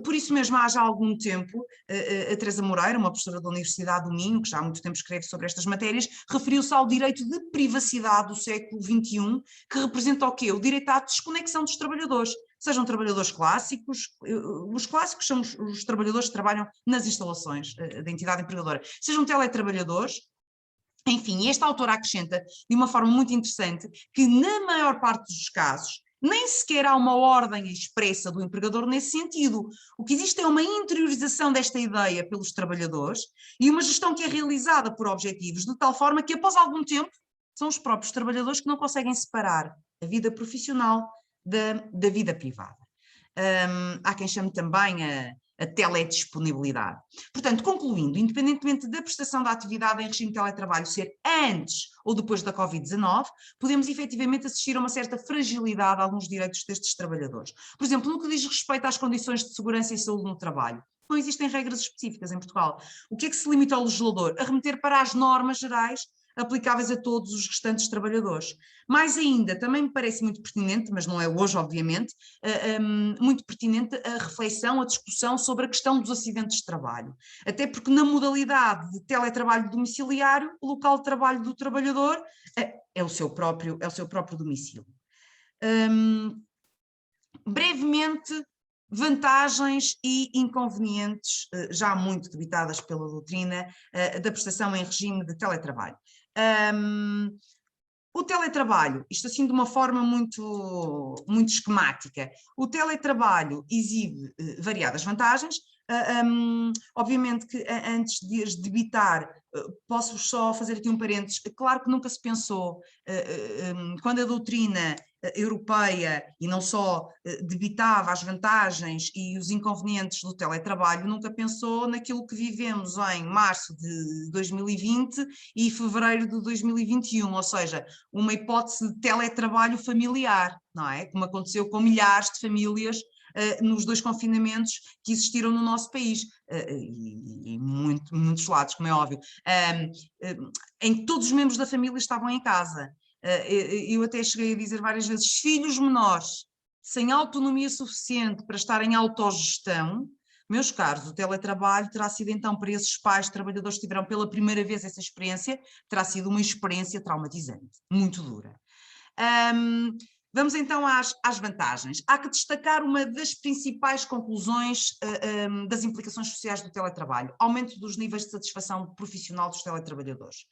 Por isso mesmo, há já algum tempo, a Teresa Moreira, uma professora da Universidade do Minho, que já há muito tempo escreve sobre estas matérias, referiu-se ao direito de privacidade do século XXI, que representa o quê? O direito à desconexão dos trabalhadores. Sejam trabalhadores clássicos, os clássicos são os trabalhadores que trabalham nas instalações da entidade empregadora, sejam teletrabalhadores, enfim, esta autora acrescenta de uma forma muito interessante que na maior parte dos casos Nem sequer há uma ordem expressa do empregador nesse sentido. O que existe é uma interiorização desta ideia pelos trabalhadores e uma gestão que é realizada por objetivos, de tal forma que, após algum tempo, são os próprios trabalhadores que não conseguem separar a vida profissional da vida privada. Há quem chame também a teledisponibilidade. Portanto, concluindo, independentemente da prestação da atividade em regime de teletrabalho ser antes ou depois da Covid-19, podemos efetivamente assistir a uma certa fragilidade a alguns direitos destes trabalhadores. Por exemplo, no que diz respeito às condições de segurança e saúde no trabalho, não existem regras específicas em Portugal. O que é que se limita ao legislador? A remeter para as normas gerais aplicáveis a todos os restantes trabalhadores. Mais ainda, também me parece muito pertinente, mas não é hoje, obviamente, muito pertinente a reflexão, a discussão sobre a questão dos acidentes de trabalho. Até porque na modalidade de teletrabalho domiciliário, o local de trabalho do trabalhador é o seu próprio domicílio. Brevemente, vantagens e inconvenientes, já muito debitadas pela doutrina, da prestação em regime de teletrabalho. O teletrabalho, isto assim de uma forma muito esquemática, o teletrabalho exibe variadas vantagens. Obviamente que antes de as debitar, posso só fazer aqui um parênteses. Claro que nunca se pensou, quando a doutrina europeia, e não só, debitava as vantagens e os inconvenientes do teletrabalho, nunca pensou naquilo que vivemos em março de 2020 e fevereiro de 2021, ou seja, uma hipótese de teletrabalho familiar, não é? Como aconteceu com milhares de famílias nos 2 confinamentos que existiram no nosso país, e muitos lados, como é óbvio, em que todos os membros da família estavam em casa. Eu até cheguei a dizer várias vezes, filhos menores sem autonomia suficiente para estar em autogestão, meus caros, o teletrabalho terá sido então para esses pais, trabalhadores que tiveram pela primeira vez essa experiência, terá sido uma experiência traumatizante, muito dura. Vamos então às vantagens. Há que destacar uma das principais conclusões das implicações sociais do teletrabalho, aumento dos níveis de satisfação profissional dos teletrabalhadores.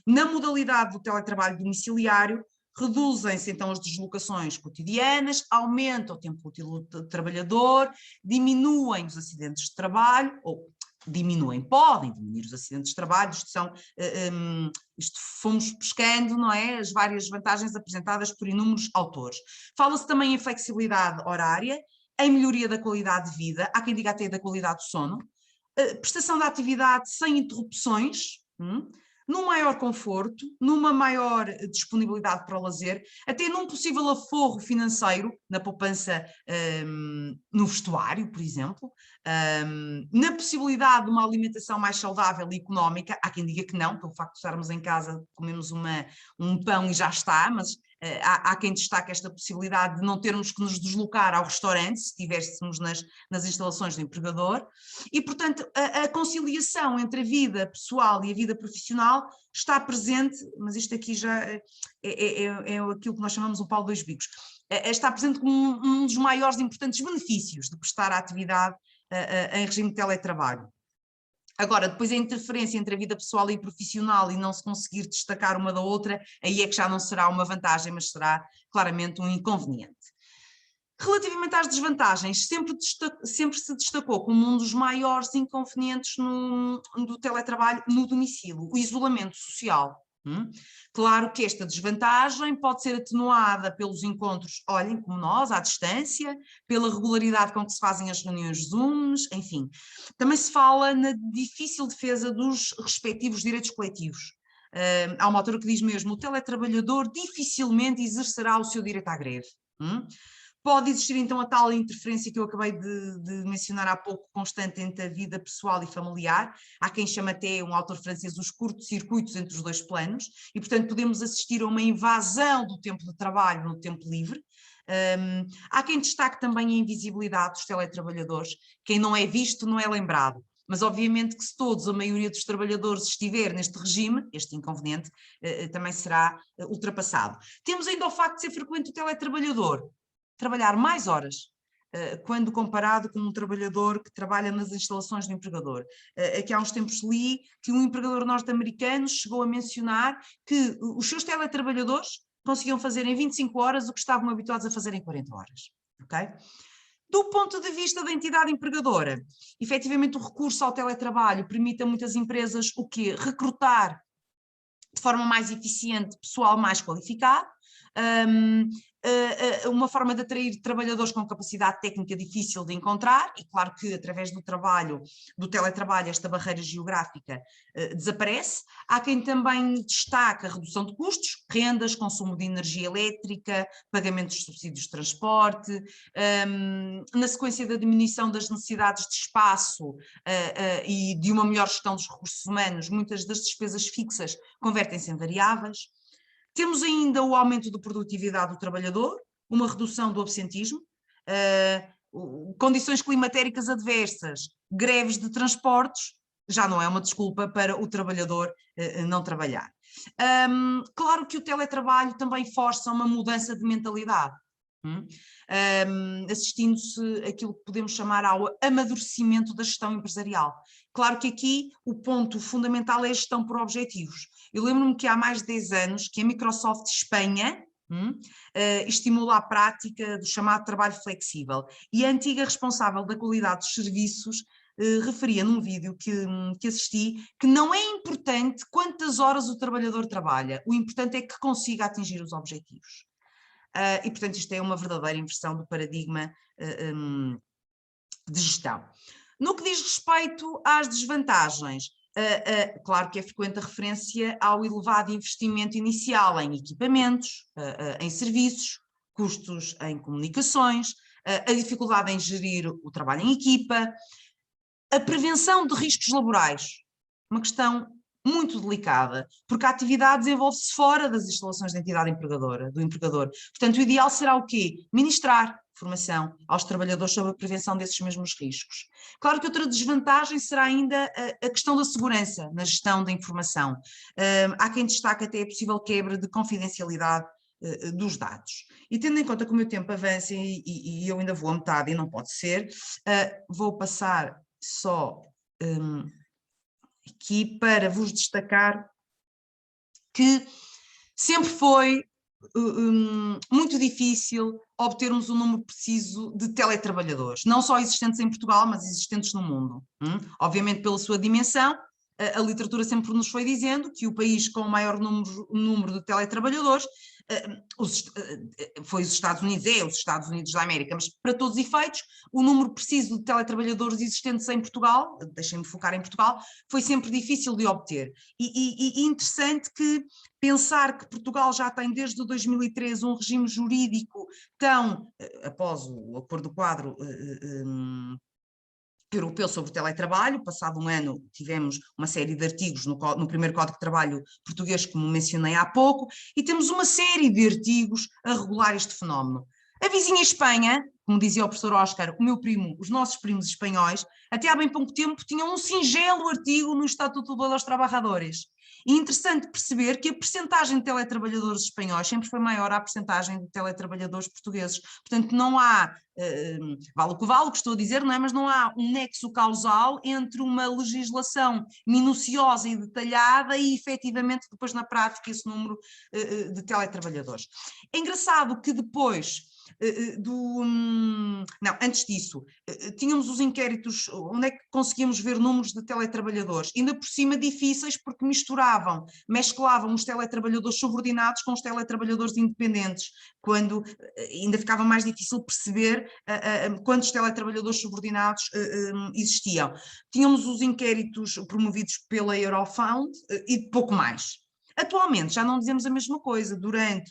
Na modalidade do teletrabalho domiciliário, reduzem-se então as deslocações cotidianas, aumenta o tempo útil do trabalhador, diminuem os acidentes de trabalho, ou podem diminuir os acidentes de trabalho, isto fomos pescando, não é? As várias vantagens apresentadas por inúmeros autores. Fala-se também em flexibilidade horária, em melhoria da qualidade de vida, há quem diga até da qualidade do sono, prestação da atividade sem interrupções, num maior conforto, numa maior disponibilidade para o lazer, até num possível aforro financeiro, na poupança no vestuário, por exemplo, na possibilidade de uma alimentação mais saudável e económica. Há quem diga que não, pelo facto de estarmos em casa, comemos um pão e já está, mas há quem destaque esta possibilidade de não termos que nos deslocar ao restaurante, se estivéssemos nas instalações do empregador, e portanto a conciliação entre a vida pessoal e a vida profissional está presente, mas isto aqui já é aquilo que nós chamamos o pau de dois bicos, está presente como um dos maiores e importantes benefícios de prestar a atividade em regime de teletrabalho. Agora, depois a interferência entre a vida pessoal e profissional e não se conseguir destacar uma da outra, aí é que já não será uma vantagem, mas será claramente um inconveniente. Relativamente às desvantagens, sempre se destacou como um dos maiores inconvenientes do teletrabalho no domicílio, o isolamento social. Claro que esta desvantagem pode ser atenuada pelos encontros, olhem, como nós, à distância, pela regularidade com que se fazem as reuniões Zooms, enfim. Também se fala na difícil defesa dos respectivos direitos coletivos. Há uma autora que diz mesmo, o teletrabalhador dificilmente exercerá o seu direito à greve. Pode existir então a tal interferência que eu acabei de mencionar há pouco, constante entre a vida pessoal e familiar. Há quem chama até, um autor francês, os curtos-circuitos entre os dois planos, e portanto podemos assistir a uma invasão do tempo de trabalho no tempo livre. Há quem destaque também a invisibilidade dos teletrabalhadores. Quem não é visto não é lembrado. Mas obviamente que se todos, a maioria dos trabalhadores estiver neste regime, este inconveniente também será ultrapassado. Temos ainda o facto de ser frequente o teletrabalhador trabalhar mais horas, quando comparado com um trabalhador que trabalha nas instalações do empregador. Aqui há uns tempos li que um empregador norte-americano chegou a mencionar que os seus teletrabalhadores conseguiam fazer em 25 horas o que estavam habituados a fazer em 40 horas. Okay? Do ponto de vista da entidade empregadora, efetivamente o recurso ao teletrabalho permite a muitas empresas o quê? Recrutar de forma mais eficiente pessoal mais qualificado, uma forma de atrair trabalhadores com capacidade técnica difícil de encontrar, e claro que através do trabalho, do teletrabalho, esta barreira geográfica desaparece. Há quem também destaca a redução de custos, rendas, consumo de energia elétrica, pagamentos de subsídios de transporte, na sequência da diminuição das necessidades de espaço e de uma melhor gestão dos recursos humanos, muitas das despesas fixas convertem-se em variáveis. Temos ainda o aumento da produtividade do trabalhador, uma redução do absentismo, condições climatéricas adversas, greves de transportes, já não é uma desculpa para o trabalhador não trabalhar. Claro que o teletrabalho também força uma mudança de mentalidade, assistindo-se àquilo que podemos chamar ao amadurecimento da gestão empresarial. Claro que aqui o ponto fundamental é a gestão por objetivos. Eu lembro-me que há mais de 10 anos que a Microsoft Espanha estimula a prática do chamado trabalho flexível, e a antiga responsável da qualidade dos serviços referia num vídeo que assisti que não é importante quantas horas o trabalhador trabalha, o importante é que consiga atingir os objetivos. E portanto isto é uma verdadeira inversão do paradigma de gestão. No que diz respeito às desvantagens, claro que é frequente a referência ao elevado investimento inicial em equipamentos, em serviços, custos em comunicações, a dificuldade em gerir o trabalho em equipa, a prevenção de riscos laborais, uma questão muito delicada, porque a atividade desenvolve-se fora das instalações da entidade empregadora, do empregador. Portanto, o ideal será o quê? Ministrar formação aos trabalhadores sobre a prevenção desses mesmos riscos. Claro que outra desvantagem será ainda a questão da segurança na gestão da informação. Há quem destaque até a possível quebra de confidencialidade dos dados. E tendo em conta que o meu tempo avança e eu ainda vou a metade e não pode ser, vou passar só aqui para vos destacar que sempre foi muito difícil obtermos um número preciso de teletrabalhadores, não só existentes em Portugal, mas existentes no mundo. Obviamente pela sua dimensão, a literatura sempre nos foi dizendo que o país com o maior número de teletrabalhadores foi os Estados Unidos, os Estados Unidos da América, mas para todos os efeitos, o número preciso de teletrabalhadores existentes em Portugal, deixem-me focar em Portugal, foi sempre difícil de obter. E interessante que pensar que Portugal já tem desde 2013 um regime jurídico tão, após o Acordo Quadro Europeu sobre o teletrabalho, passado um ano tivemos uma série de artigos no primeiro Código de Trabalho português, como mencionei há pouco, e temos uma série de artigos a regular este fenómeno. A vizinha Espanha, como dizia o professor Óscar, o meu primo, os nossos primos espanhóis, até há bem pouco tempo tinham um singelo artigo no Estatuto dos Trabajadores. E interessante perceber que a percentagem de teletrabalhadores espanhóis sempre foi maior à percentagem de teletrabalhadores portugueses. Portanto, não há, vale o que vale o que estou a dizer, não é? Mas não há um nexo causal entre uma legislação minuciosa e detalhada e, efetivamente, depois na prática, esse número de teletrabalhadores. É engraçado que depois... Não, antes disso, tínhamos os inquéritos onde é que conseguíamos ver números de teletrabalhadores, ainda por cima difíceis porque mesclavam os teletrabalhadores subordinados com os teletrabalhadores independentes, quando ainda ficava mais difícil perceber quantos teletrabalhadores subordinados existiam. Tínhamos os inquéritos promovidos pela Eurofound e pouco mais. Atualmente já não dizemos a mesma coisa. Durante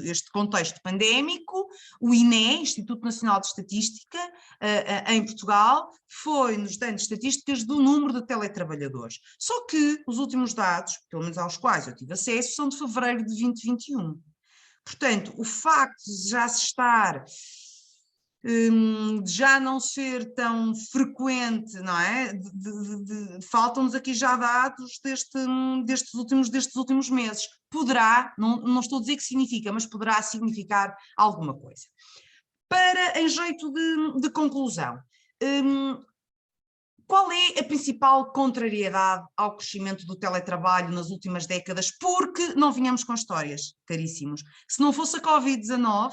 este contexto pandémico, o INE, Instituto Nacional de Estatística, em Portugal, foi-nos dando estatísticas do número de teletrabalhadores. Só que os últimos dados, pelo menos aos quais eu tive acesso, são de fevereiro de 2021. Portanto, o facto de já se estar... já não ser tão frequente, não é? Faltam-nos aqui já dados destes últimos meses. Poderá, não estou a dizer que significa, mas poderá significar alguma coisa. Em jeito de conclusão, Qual é a principal contrariedade ao crescimento do teletrabalho nas últimas décadas? Porque não vinhamos com histórias, caríssimos. Se não fosse a Covid-19,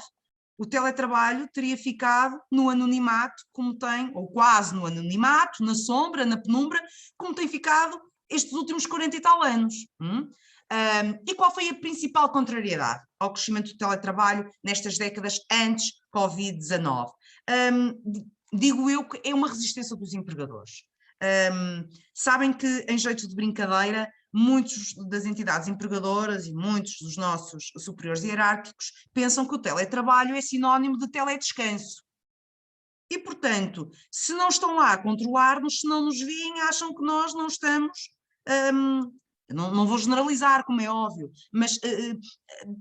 o teletrabalho teria ficado no anonimato, como tem, ou quase no anonimato, na sombra, na penumbra, como tem ficado estes últimos 40 e tal anos. E qual foi a principal contrariedade ao crescimento do teletrabalho nestas décadas antes Covid-19? Digo eu que é uma resistência dos empregadores. Sabem que, em jeito de brincadeira, muitas das entidades empregadoras e muitos dos nossos superiores hierárquicos pensam que o teletrabalho é sinónimo de teledescanso. E, portanto, se não estão lá a controlar-nos, se não nos veem, acham que nós não estamos... não vou generalizar, como é óbvio, mas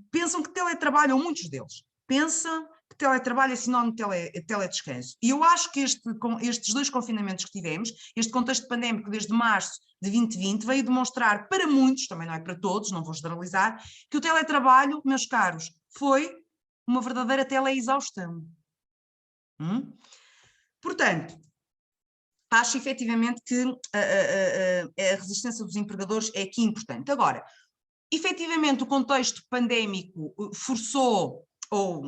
pensam que teletrabalho, ou muitos deles, pensam que teletrabalho é sinónimo de teledescanso. E eu acho que estes 2 confinamentos que tivemos, este contexto pandémico desde março de 2020, veio demonstrar para muitos, também não é para todos, não vou generalizar, que o teletrabalho, meus caros, foi uma verdadeira teleexaustão. Portanto, acho efetivamente que a resistência dos empregadores é aqui importante. Agora, efetivamente o contexto pandémico forçou, ou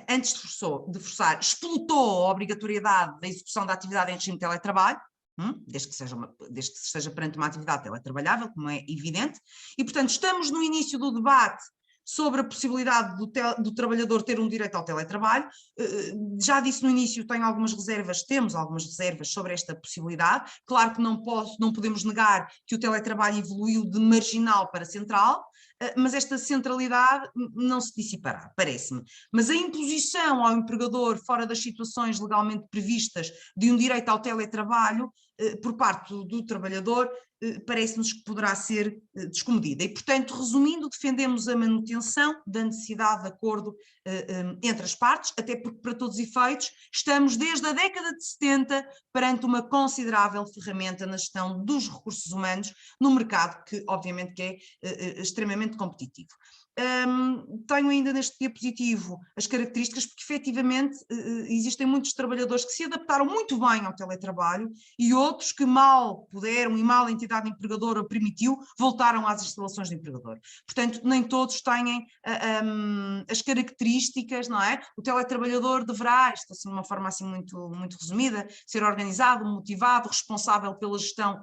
antes de forçar, explotou a obrigatoriedade da execução da atividade em regime de teletrabalho, desde que se esteja perante uma atividade teletrabalhável, como é evidente, e portanto estamos no início do debate sobre a possibilidade do trabalhador ter um direito ao teletrabalho. Já disse no início, temos algumas reservas sobre esta possibilidade. Claro que não podemos negar que o teletrabalho evoluiu de marginal para central, mas esta centralidade não se dissipará, parece-me. Mas a imposição ao empregador, fora das situações legalmente previstas, de um direito ao teletrabalho, por parte do trabalhador, parece-nos que poderá ser descomedida. E, portanto, resumindo, defendemos a manutenção da necessidade de acordo entre as partes, até porque, para todos os efeitos, estamos desde a década de 70 perante uma considerável ferramenta na gestão dos recursos humanos no mercado, que obviamente que é extremamente competitivo. Tenho ainda neste diapositivo as características, porque efetivamente existem muitos trabalhadores que se adaptaram muito bem ao teletrabalho e outros que mal puderam e mal a entidade empregadora permitiu, voltaram às instalações do empregador. Portanto, nem todos têm as características, não é? O teletrabalhador deverá, isto assim de uma forma assim muito resumida, ser organizado, motivado, responsável pela gestão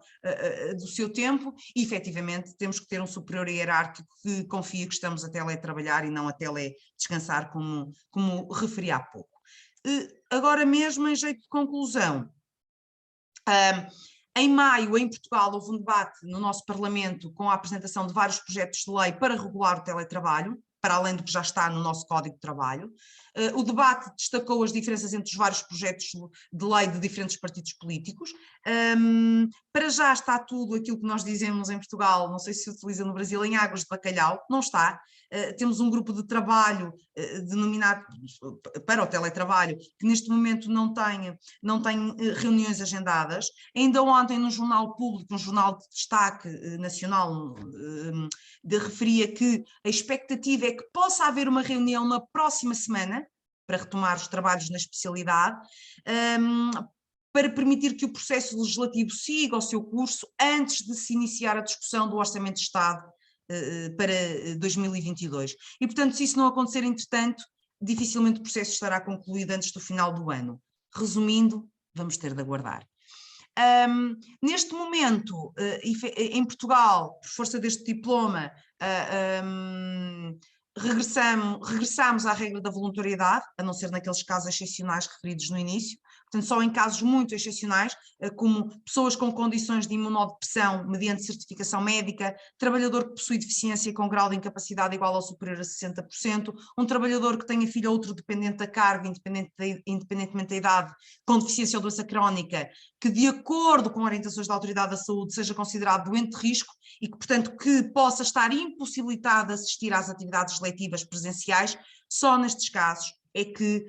do seu tempo e efetivamente temos que ter um superior hierárquico que confie que estamos a teletrabalhar e não a teledescansar, como referi há pouco. Agora mesmo, em jeito de conclusão, em maio, em Portugal, houve um debate no nosso Parlamento com a apresentação de vários projetos de lei para regular o teletrabalho, para além do que já está no nosso Código de Trabalho. O debate destacou as diferenças entre os vários projetos de lei de diferentes partidos políticos. Para já está tudo aquilo que nós dizemos em Portugal, não sei se se utiliza no Brasil, em águas de bacalhau, não está. Temos um grupo de trabalho denominado para o teletrabalho, que neste momento não tem reuniões agendadas. Ainda ontem no Jornal Público, um jornal de destaque nacional, referia que a expectativa é que possa haver uma reunião na próxima semana, para retomar os trabalhos na especialidade, para permitir que o processo legislativo siga o seu curso antes de se iniciar a discussão do Orçamento de Estado para 2022. E, portanto, se isso não acontecer, entretanto, dificilmente o processo estará concluído antes do final do ano. Resumindo, vamos ter de aguardar. Neste momento, em Portugal, por força deste diploma, regressamos à regra da voluntariedade, a não ser naqueles casos excepcionais referidos no início. Portanto, só em casos muito excepcionais, como pessoas com condições de imunodepressão mediante certificação médica, trabalhador que possui deficiência com grau de incapacidade igual ou superior a 60%, um trabalhador que tenha filho ou outro dependente da carga, independentemente da idade, com deficiência ou doença crónica, que de acordo com orientações da Autoridade da Saúde seja considerado doente de risco e que, portanto, que possa estar impossibilitado de assistir às atividades letivas presenciais. Só nestes casos é que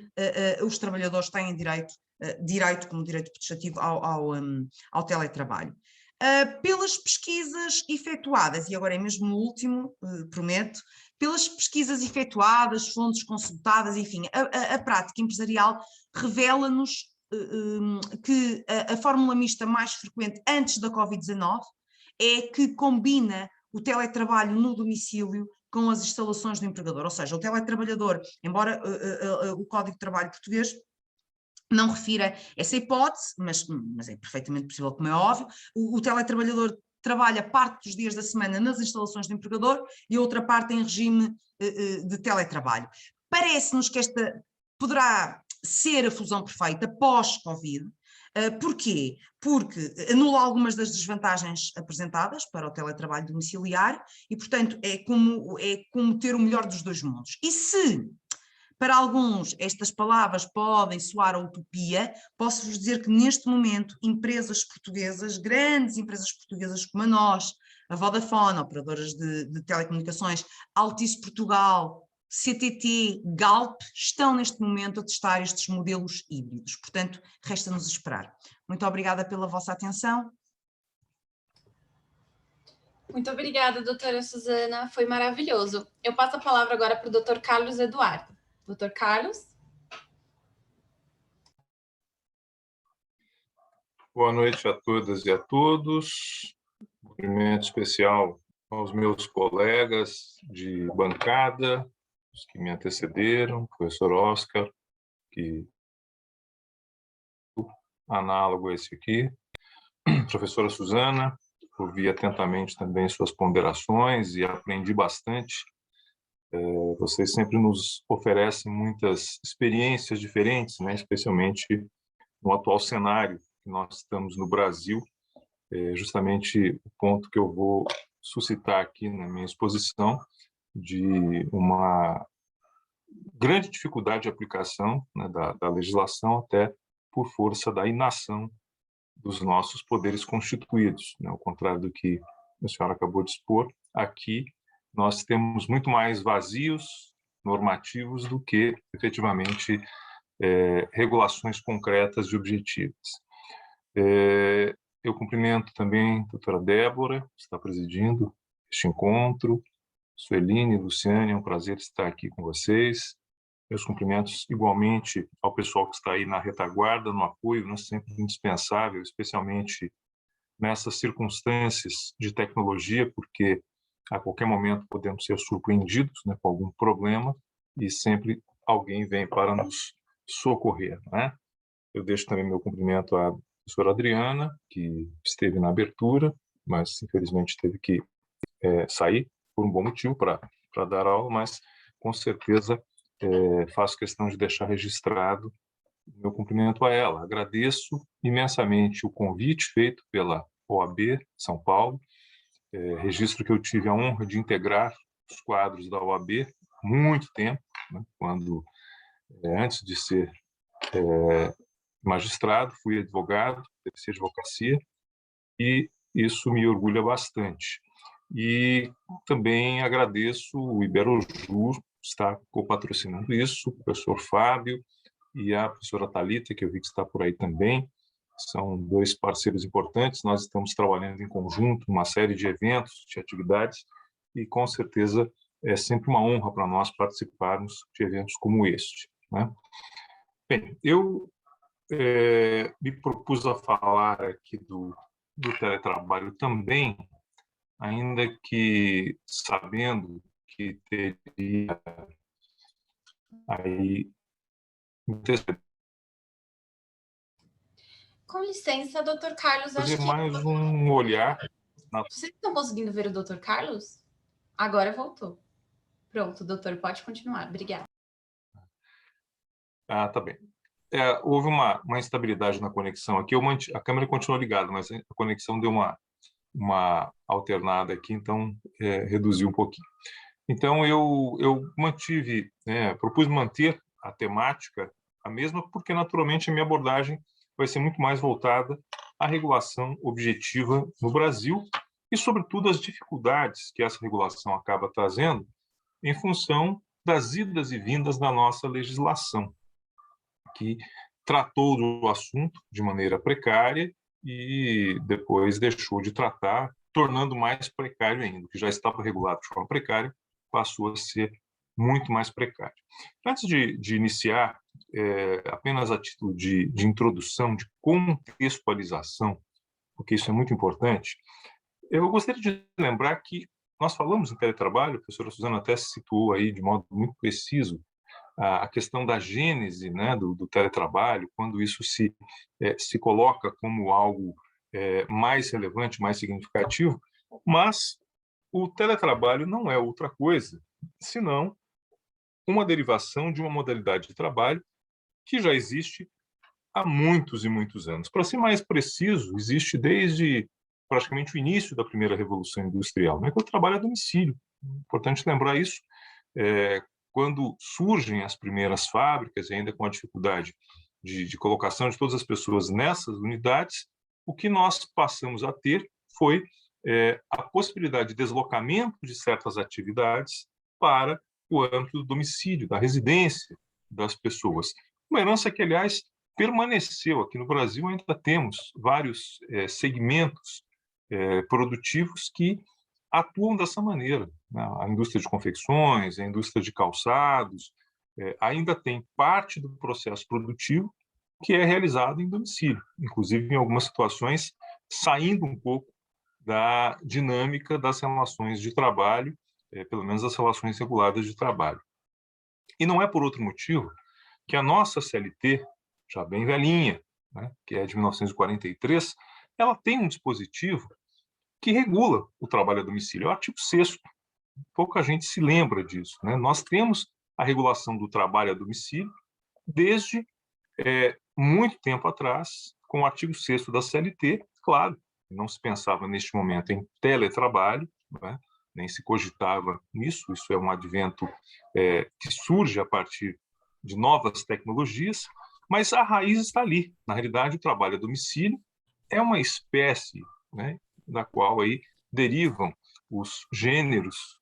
os trabalhadores têm direito como direito prestativo ao teletrabalho. Pelas pesquisas efetuadas, e agora é mesmo o último, prometo, pelas pesquisas efetuadas, fontes consultadas, enfim, a prática empresarial revela-nos que a fórmula mista mais frequente antes da Covid-19 é que combina o teletrabalho no domicílio com as instalações do empregador, ou seja, o teletrabalhador, embora o Código de Trabalho português não refira essa hipótese, mas é perfeitamente possível, como é óbvio, o teletrabalhador trabalha parte dos dias da semana nas instalações do empregador e a outra parte em regime de teletrabalho. Parece-nos que esta poderá ser a fusão perfeita pós-Covid. Porquê? Porque anula algumas das desvantagens apresentadas para o teletrabalho domiciliar e, portanto, é como ter o melhor dos dois mundos. E se para alguns estas palavras podem soar a utopia, posso-vos dizer que neste momento empresas portuguesas, grandes empresas portuguesas como a nós, a Vodafone, operadoras de telecomunicações, Altice Portugal, CTT, Galp, estão neste momento a testar estes modelos híbridos. Portanto, resta-nos esperar. Muito obrigada pela vossa atenção. Muito obrigada, doutora Suzana, foi maravilhoso. Eu passo a palavra agora para o doutor Carlos Eduardo. Doutor Carlos? Boa noite a todas e a todos. Um cumprimento especial aos meus colegas de bancada, os que me antecederam, professor Oscar, que análogo a esse aqui, professora Suzana, ouvi atentamente também suas ponderações e aprendi bastante. Vocês sempre nos oferecem muitas experiências diferentes, né? Especialmente no atual cenário que nós estamos no Brasil. Justamente o ponto que eu vou suscitar aqui na minha exposição de uma grande dificuldade de aplicação, né, da legislação, até por força da inação dos nossos poderes constituídos, né? Ao contrário do que a senhora acabou de expor, aqui nós temos muito mais vazios normativos do que, efetivamente, regulações concretas e objetivas. Eu cumprimento também a doutora Débora, que está presidindo este encontro, Sueline, Luciane, é um prazer estar aqui com vocês. Meus cumprimentos igualmente ao pessoal que está aí na retaguarda, no apoio, né, sempre indispensável, especialmente nessas circunstâncias de tecnologia, porque a qualquer momento podemos ser surpreendidos, né, com algum problema e sempre alguém vem para nos socorrer, né? Eu deixo também meu cumprimento à professora Adriana, que esteve na abertura, mas infelizmente teve que sair por um bom motivo para dar aula, mas com certeza faço questão de deixar registrado meu cumprimento a ela. Agradeço imensamente o convite feito pela OAB São Paulo, registro que eu tive a honra de integrar os quadros da OAB há muito tempo, né, quando, antes de ser magistrado, fui advogado, exerci advocacia, e isso me orgulha bastante. E também agradeço o Iberojur, que está copatrocinando isso, o professor Fábio e a professora Thalita, que eu vi que está por aí também. São dois parceiros importantes, nós estamos trabalhando em conjunto, uma série de eventos, de atividades, e com certeza é sempre uma honra para nós participarmos de eventos como este, né? Bem, eu me propus a falar aqui do teletrabalho também, ainda que sabendo que teria aí Com licença, doutor Carlos, fazer mais um olhar. Vocês estão conseguindo ver o doutor Carlos? Agora voltou. Pronto, doutor, pode continuar. Obrigada. Ah, tá bem. Houve uma instabilidade na conexão aqui. A câmera continuou ligada, mas a conexão deu uma alternada aqui, então reduziu um pouquinho. Então, eu propus manter a temática a mesma, porque, naturalmente, a minha abordagem vai ser muito mais voltada à regulação objetiva no Brasil e, sobretudo, as dificuldades que essa regulação acaba trazendo em função das idas e vindas da nossa legislação, que tratou do assunto de maneira precária e depois deixou de tratar, tornando mais precário ainda. O que já estava regulado de forma precária passou a ser muito mais precário. Antes de iniciar apenas a título de introdução, de contextualização, porque isso é muito importante, eu gostaria de lembrar que nós falamos em teletrabalho, a professora Suzana até situou aí de modo muito preciso a questão da gênese, né, do teletrabalho, quando isso se coloca como algo mais relevante, mais significativo, mas o teletrabalho não é outra coisa, senão uma derivação de uma modalidade de trabalho que já existe há muitos e muitos anos. Para ser mais preciso, existe desde praticamente o início da primeira revolução industrial, né, que é o trabalho a domicílio. Importante lembrar isso. Quando surgem as primeiras fábricas, e ainda com a dificuldade de colocação de todas as pessoas nessas unidades, o que nós passamos a ter foi a possibilidade de deslocamento de certas atividades para o âmbito do domicílio, da residência das pessoas. Uma herança que, aliás, permaneceu aqui no Brasil. Ainda temos vários segmentos produtivos que atuam dessa maneira, né? A indústria de confecções, a indústria de calçados, ainda tem parte do processo produtivo que é realizado em domicílio, inclusive em algumas situações saindo um pouco da dinâmica das relações de trabalho, pelo menos as relações reguladas de trabalho. E não é por outro motivo que a nossa CLT, já bem velhinha, né, que é de 1943, ela tem um dispositivo que regula o trabalho a domicílio. É o artigo 6º. Pouca gente se lembra disso, né? Nós temos a regulação do trabalho a domicílio desde muito tempo atrás, com o artigo 6º da CLT. Claro, não se pensava neste momento em teletrabalho, né? Nem se cogitava nisso. Isso é um advento que surge a partir de novas tecnologias, mas a raiz está ali. Na realidade, o trabalho a domicílio é uma espécie, né, da qual aí derivam os gêneros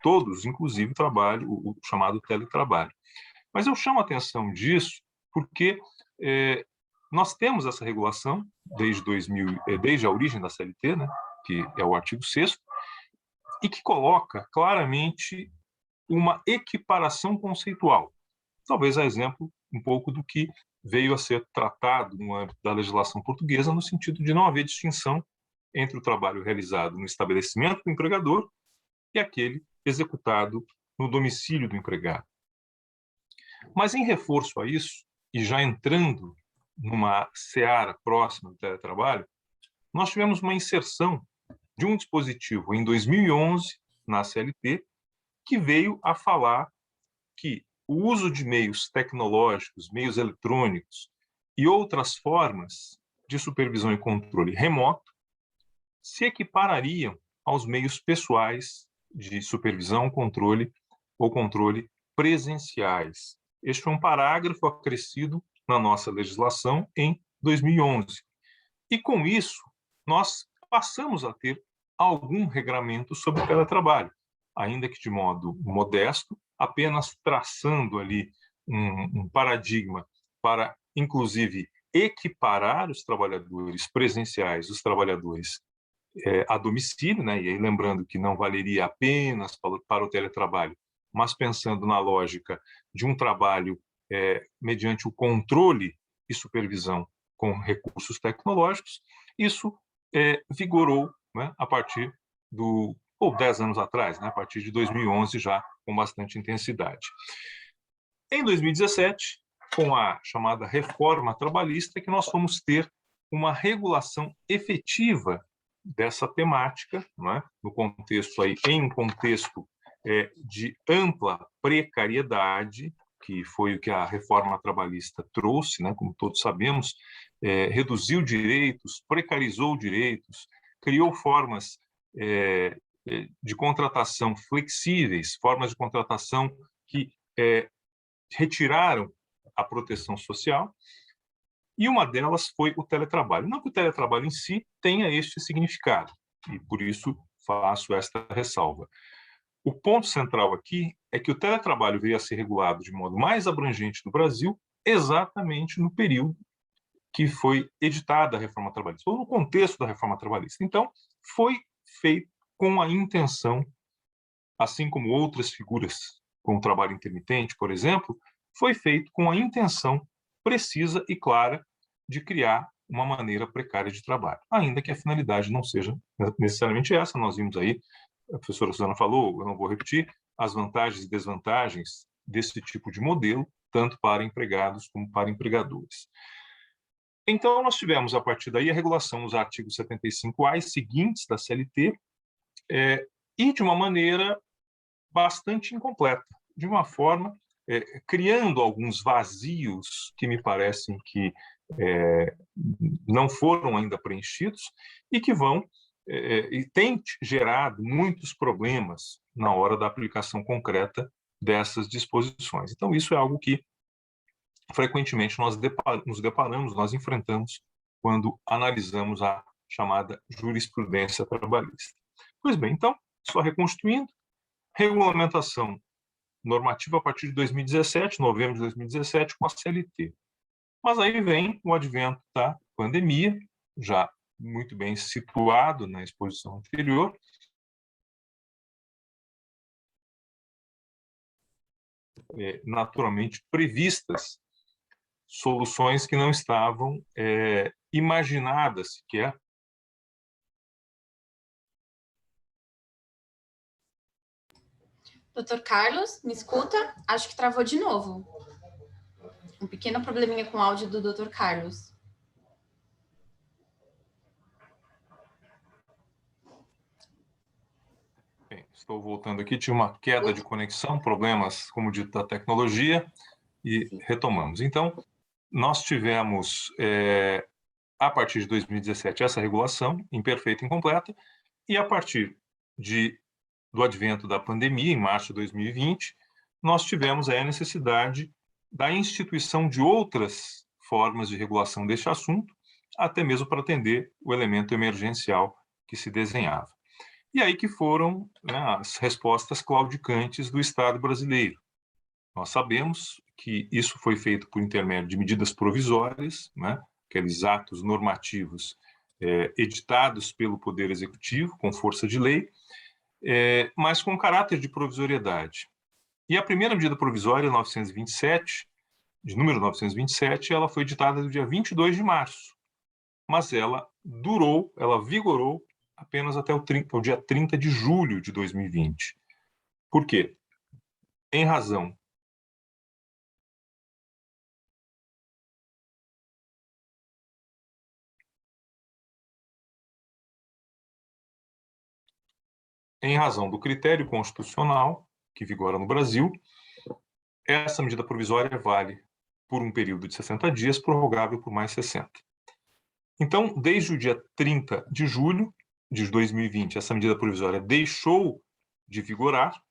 todos, inclusive o chamado teletrabalho. Mas eu chamo a atenção disso porque nós temos essa regulação desde a origem da CLT, né, que é o artigo 6º, e que coloca claramente uma equiparação conceitual, talvez a exemplo um pouco do que veio a ser tratado no âmbito da legislação portuguesa, no sentido de não haver distinção entre o trabalho realizado no estabelecimento do empregador e aquele executado no domicílio do empregado. Mas, em reforço a isso, e já entrando numa seara próxima do teletrabalho, nós tivemos uma inserção de um dispositivo em 2011 na CLT que veio a falar que o uso de meios tecnológicos, meios eletrônicos e outras formas de supervisão e controle remoto se equiparariam aos meios pessoais de supervisão, controle ou controle presenciais. Este foi um parágrafo acrescido na nossa legislação em 2011. E, com isso, nós passamos a ter algum regramento sobre o teletrabalho, ainda que de modo modesto, apenas traçando ali um paradigma para, inclusive, equiparar os trabalhadores presenciais, os trabalhadores a domicílio, né? E aí lembrando que não valeria apenas para o teletrabalho, mas pensando na lógica de um trabalho mediante o controle e supervisão com recursos tecnológicos. Isso vigorou, né, a partir ou 10 anos atrás, né, a partir de 2011, já com bastante intensidade. Em 2017, com a chamada reforma trabalhista, que nós fomos ter uma regulação efetiva dessa temática, né, no contexto aí, em um contexto de ampla precariedade, que foi o que a reforma trabalhista trouxe, né, como todos sabemos, reduziu direitos, precarizou direitos, criou formas de contratação flexíveis, formas de contratação que retiraram a proteção social, e uma delas foi o teletrabalho. Não que o teletrabalho em si tenha este significado, e por isso faço esta ressalva. O ponto central aqui é que o teletrabalho veio a ser regulado de modo mais abrangente no Brasil exatamente no período que foi editada a reforma trabalhista, ou no contexto da reforma trabalhista. Então, foi feito com a intenção, assim como outras figuras, como o trabalho intermitente, por exemplo, foi feito com a intenção precisa e clara de criar uma maneira precária de trabalho, ainda que a finalidade não seja necessariamente essa. Nós vimos aí, a professora Suzana falou, eu não vou repetir, as vantagens e desvantagens desse tipo de modelo, tanto para empregados como para empregadores. Então, nós tivemos, a partir daí, a regulação nos artigos 75A e seguintes da CLT, e de uma maneira bastante incompleta, de uma forma criando alguns vazios que me parecem que não foram ainda preenchidos e que vão e tem gerado muitos problemas na hora da aplicação concreta dessas disposições. Então, isso é algo que frequentemente nós nos deparamos, nós enfrentamos quando analisamos a chamada jurisprudência trabalhista. Pois bem, então, só reconstituindo, regulamentação normativa a partir de 2017, novembro de 2017, com a CLT. Mas aí vem o advento da pandemia, já muito bem situado na exposição anterior, naturalmente previstas soluções que não estavam imaginadas sequer. Doutor Carlos, me escuta? Acho que travou de novo. Um pequeno probleminha com o áudio do Dr. Carlos. Bem, estou voltando aqui, tinha uma queda de conexão, problemas, como dito, da tecnologia, e retomamos. Então, nós tivemos, a partir de 2017, essa regulação imperfeita e incompleta, e a partir do advento da pandemia, em março de 2020, nós tivemos a necessidade da instituição de outras formas de regulação deste assunto, até mesmo para atender o elemento emergencial que se desenhava. E aí que foram, né, as respostas claudicantes do Estado brasileiro. Nós sabemos que isso foi feito por intermédio de medidas provisórias, né, aqueles atos normativos editados pelo Poder Executivo, com força de lei, mas com caráter de provisoriedade. E a primeira medida provisória, 927, de número 927, ela foi editada no dia 22 de março, mas ela vigorou apenas até o dia 30 de julho de 2020. Por quê? Em razão do critério constitucional que vigora no Brasil, essa medida provisória vale por um período de 60 dias, prorrogável por mais 60. Então, desde o dia 30 de julho de 2020, essa medida provisória deixou de vigorar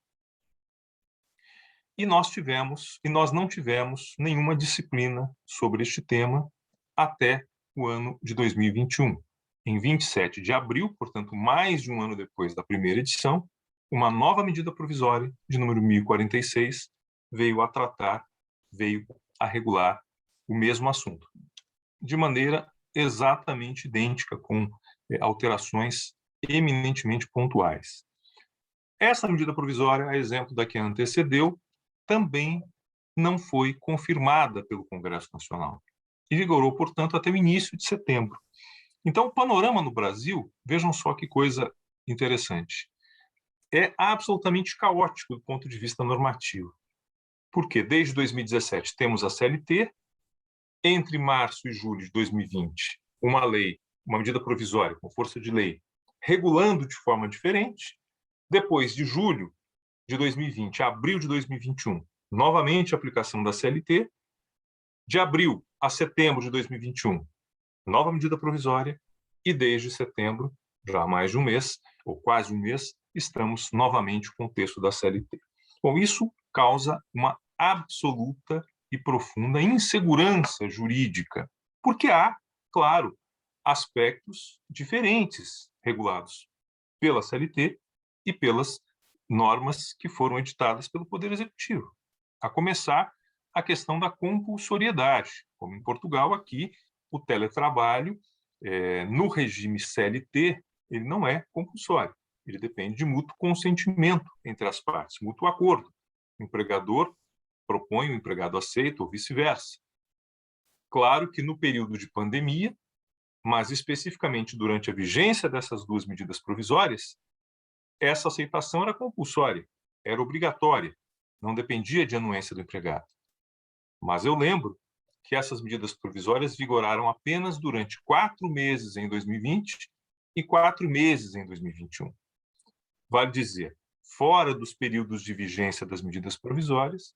e nós não tivemos nenhuma disciplina sobre este tema até o ano de 2021. Em 27 de abril, portanto, mais de um ano depois da primeira edição, uma nova medida provisória, de número 1046, veio a regular o mesmo assunto, de maneira exatamente idêntica, com alterações eminentemente pontuais. Essa medida provisória, a exemplo da que antecedeu, também não foi confirmada pelo Congresso Nacional e vigorou, portanto, até o início de setembro. Então, o panorama no Brasil, vejam só que coisa interessante, é absolutamente caótico do ponto de vista normativo. Porque desde 2017 temos a CLT, entre março e julho de 2020, uma medida provisória com força de lei, regulando de forma diferente. Depois de julho de 2020 a abril de 2021, novamente a aplicação da CLT. De abril a setembro de 2021, nova medida provisória. E desde setembro, já há mais de um mês, ou quase um mês, estamos novamente com o texto da CLT. Bom, isso causa uma absoluta e profunda insegurança jurídica, porque há, claro, aspectos diferentes regulados pela CLT e pelas normas que foram editadas pelo Poder Executivo. A começar, a questão da compulsoriedade. Como em Portugal, aqui, o teletrabalho, no regime CLT, ele não é compulsório. Ele depende de mútuo consentimento entre as partes, mútuo acordo. O empregador propõe, o empregado aceita, ou vice-versa. Claro que no período de pandemia, mas especificamente durante a vigência dessas duas medidas provisórias, essa aceitação era compulsória, era obrigatória, não dependia de anuência do empregado. Mas eu lembro que essas medidas provisórias vigoraram apenas durante 4 meses em 2020 e 4 meses em 2021. Vale dizer, fora dos períodos de vigência das medidas provisórias,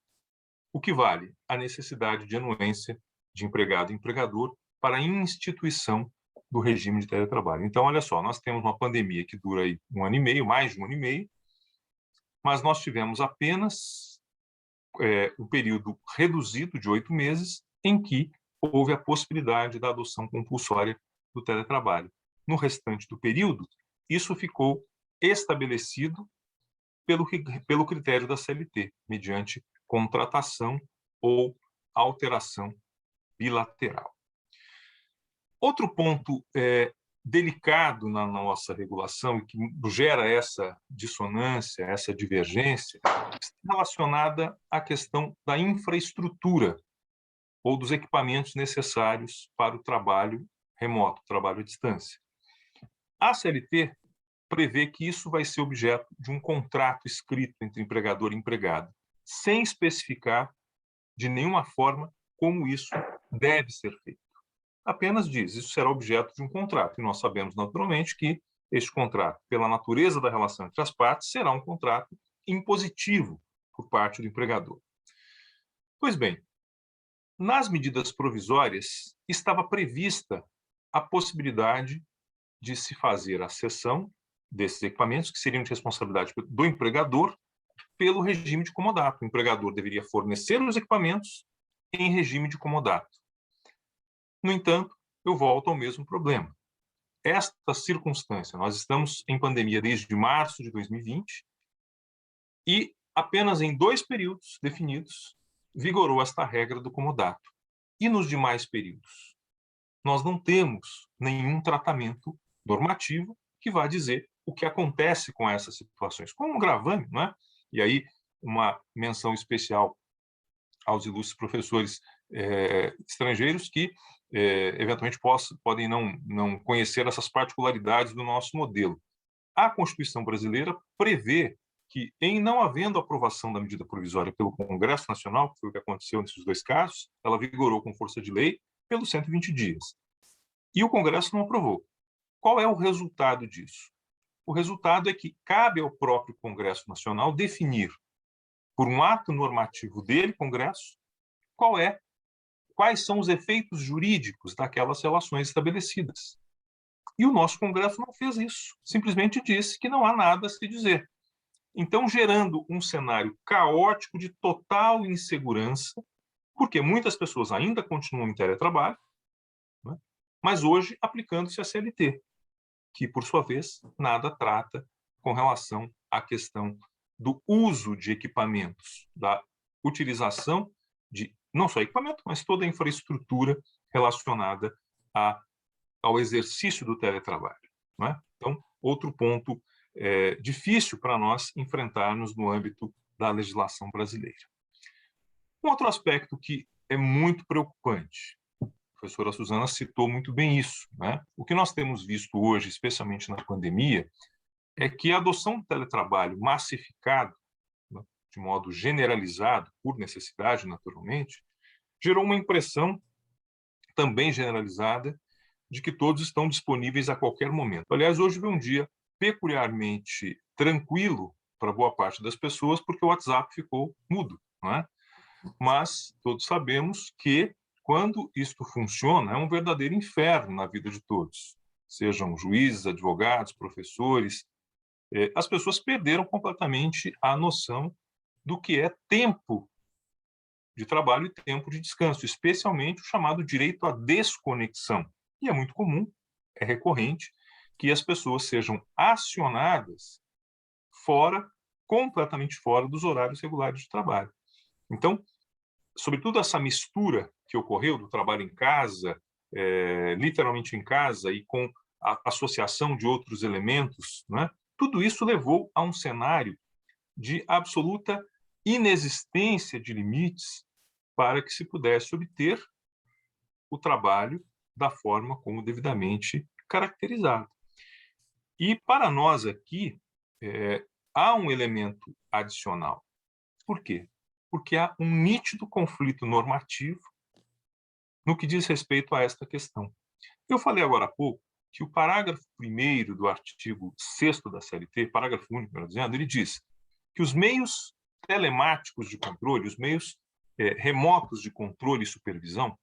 o que vale? A necessidade de anuência de empregado e empregador para a instituição do regime de teletrabalho. Então, olha só, nós temos uma pandemia que dura aí 1 ano e meio, mais de 1 ano e meio, mas nós tivemos apenas um período reduzido de 8 meses em que houve a possibilidade da adoção compulsória do teletrabalho. No restante do período, isso ficou estabelecido pelo critério da CLT, mediante contratação ou alteração bilateral. Outro ponto delicado na nossa regulação e que gera essa dissonância, essa divergência, está relacionada à questão da infraestrutura ou dos equipamentos necessários para o trabalho remoto, trabalho à distância. A CLT prevê que isso vai ser objeto de um contrato escrito entre empregador e empregado, sem especificar de nenhuma forma como isso deve ser feito. Apenas diz, isso será objeto de um contrato, e nós sabemos naturalmente que este contrato, pela natureza da relação entre as partes, será um contrato impositivo por parte do empregador. Pois bem, nas medidas provisórias estava prevista a possibilidade de se fazer a cessão desses equipamentos, que seriam de responsabilidade do empregador, pelo regime de comodato. O empregador deveria fornecer os equipamentos em regime de comodato. No entanto, eu volto ao mesmo problema. Esta circunstância, nós estamos em pandemia desde março de 2020 e apenas em 2 períodos definidos vigorou esta regra do comodato. E nos demais períodos? Nós não temos nenhum tratamento normativo que vá dizer o que acontece com essas situações, como um gravame, não é? E aí, uma menção especial aos ilustres professores estrangeiros que, eventualmente, podem não conhecer essas particularidades do nosso modelo. A Constituição brasileira prevê que, em não havendo aprovação da medida provisória pelo Congresso Nacional, que foi o que aconteceu nesses 2 casos, ela vigorou com força de lei pelos 120 dias. E o Congresso não aprovou. Qual é o resultado disso? O resultado é que cabe ao próprio Congresso Nacional definir, por um ato normativo dele, Congresso, quais são os efeitos jurídicos daquelas relações estabelecidas. E o nosso Congresso não fez isso. Simplesmente disse que não há nada a se dizer. Então, gerando um cenário caótico de total insegurança, porque muitas pessoas ainda continuam em teletrabalho, né? Mas hoje aplicando-se a CLT, que, por sua vez, nada trata com relação à questão do uso de equipamentos, da utilização de não só equipamento, mas toda a infraestrutura relacionada ao exercício do teletrabalho. Não é? Então, outro ponto difícil para nós enfrentarmos no âmbito da legislação brasileira. Um outro aspecto que é muito preocupante, a professora Suzana citou muito bem isso, né? O que nós temos visto hoje, especialmente na pandemia, é que a adoção do teletrabalho massificado, né, de modo generalizado, por necessidade, naturalmente, gerou uma impressão também generalizada de que todos estão disponíveis a qualquer momento. Aliás, hoje foi um dia peculiarmente tranquilo para boa parte das pessoas, porque o WhatsApp ficou mudo, não é? Mas todos sabemos que, quando isto funciona, é um verdadeiro inferno na vida de todos. Sejam juízes, advogados, professores. As pessoas perderam completamente a noção do que é tempo de trabalho e tempo de descanso, especialmente o chamado direito à desconexão. E é muito comum, é recorrente, que as pessoas sejam acionadas completamente fora dos horários regulares de trabalho. Então, sobretudo essa mistura que ocorreu do trabalho em casa, literalmente em casa, e com a associação de outros elementos, né? Tudo isso levou a um cenário de absoluta inexistência de limites para que se pudesse obter o trabalho da forma como devidamente caracterizado. E para nós aqui, há um elemento adicional. Por quê? Porque há um nítido conflito normativo no que diz respeito a esta questão. Eu falei agora há pouco que o parágrafo 1º do artigo 6º da CLT, parágrafo único, melhor dizendo, ele diz que os meios telemáticos de controle, os meios remotos de controle e supervisão,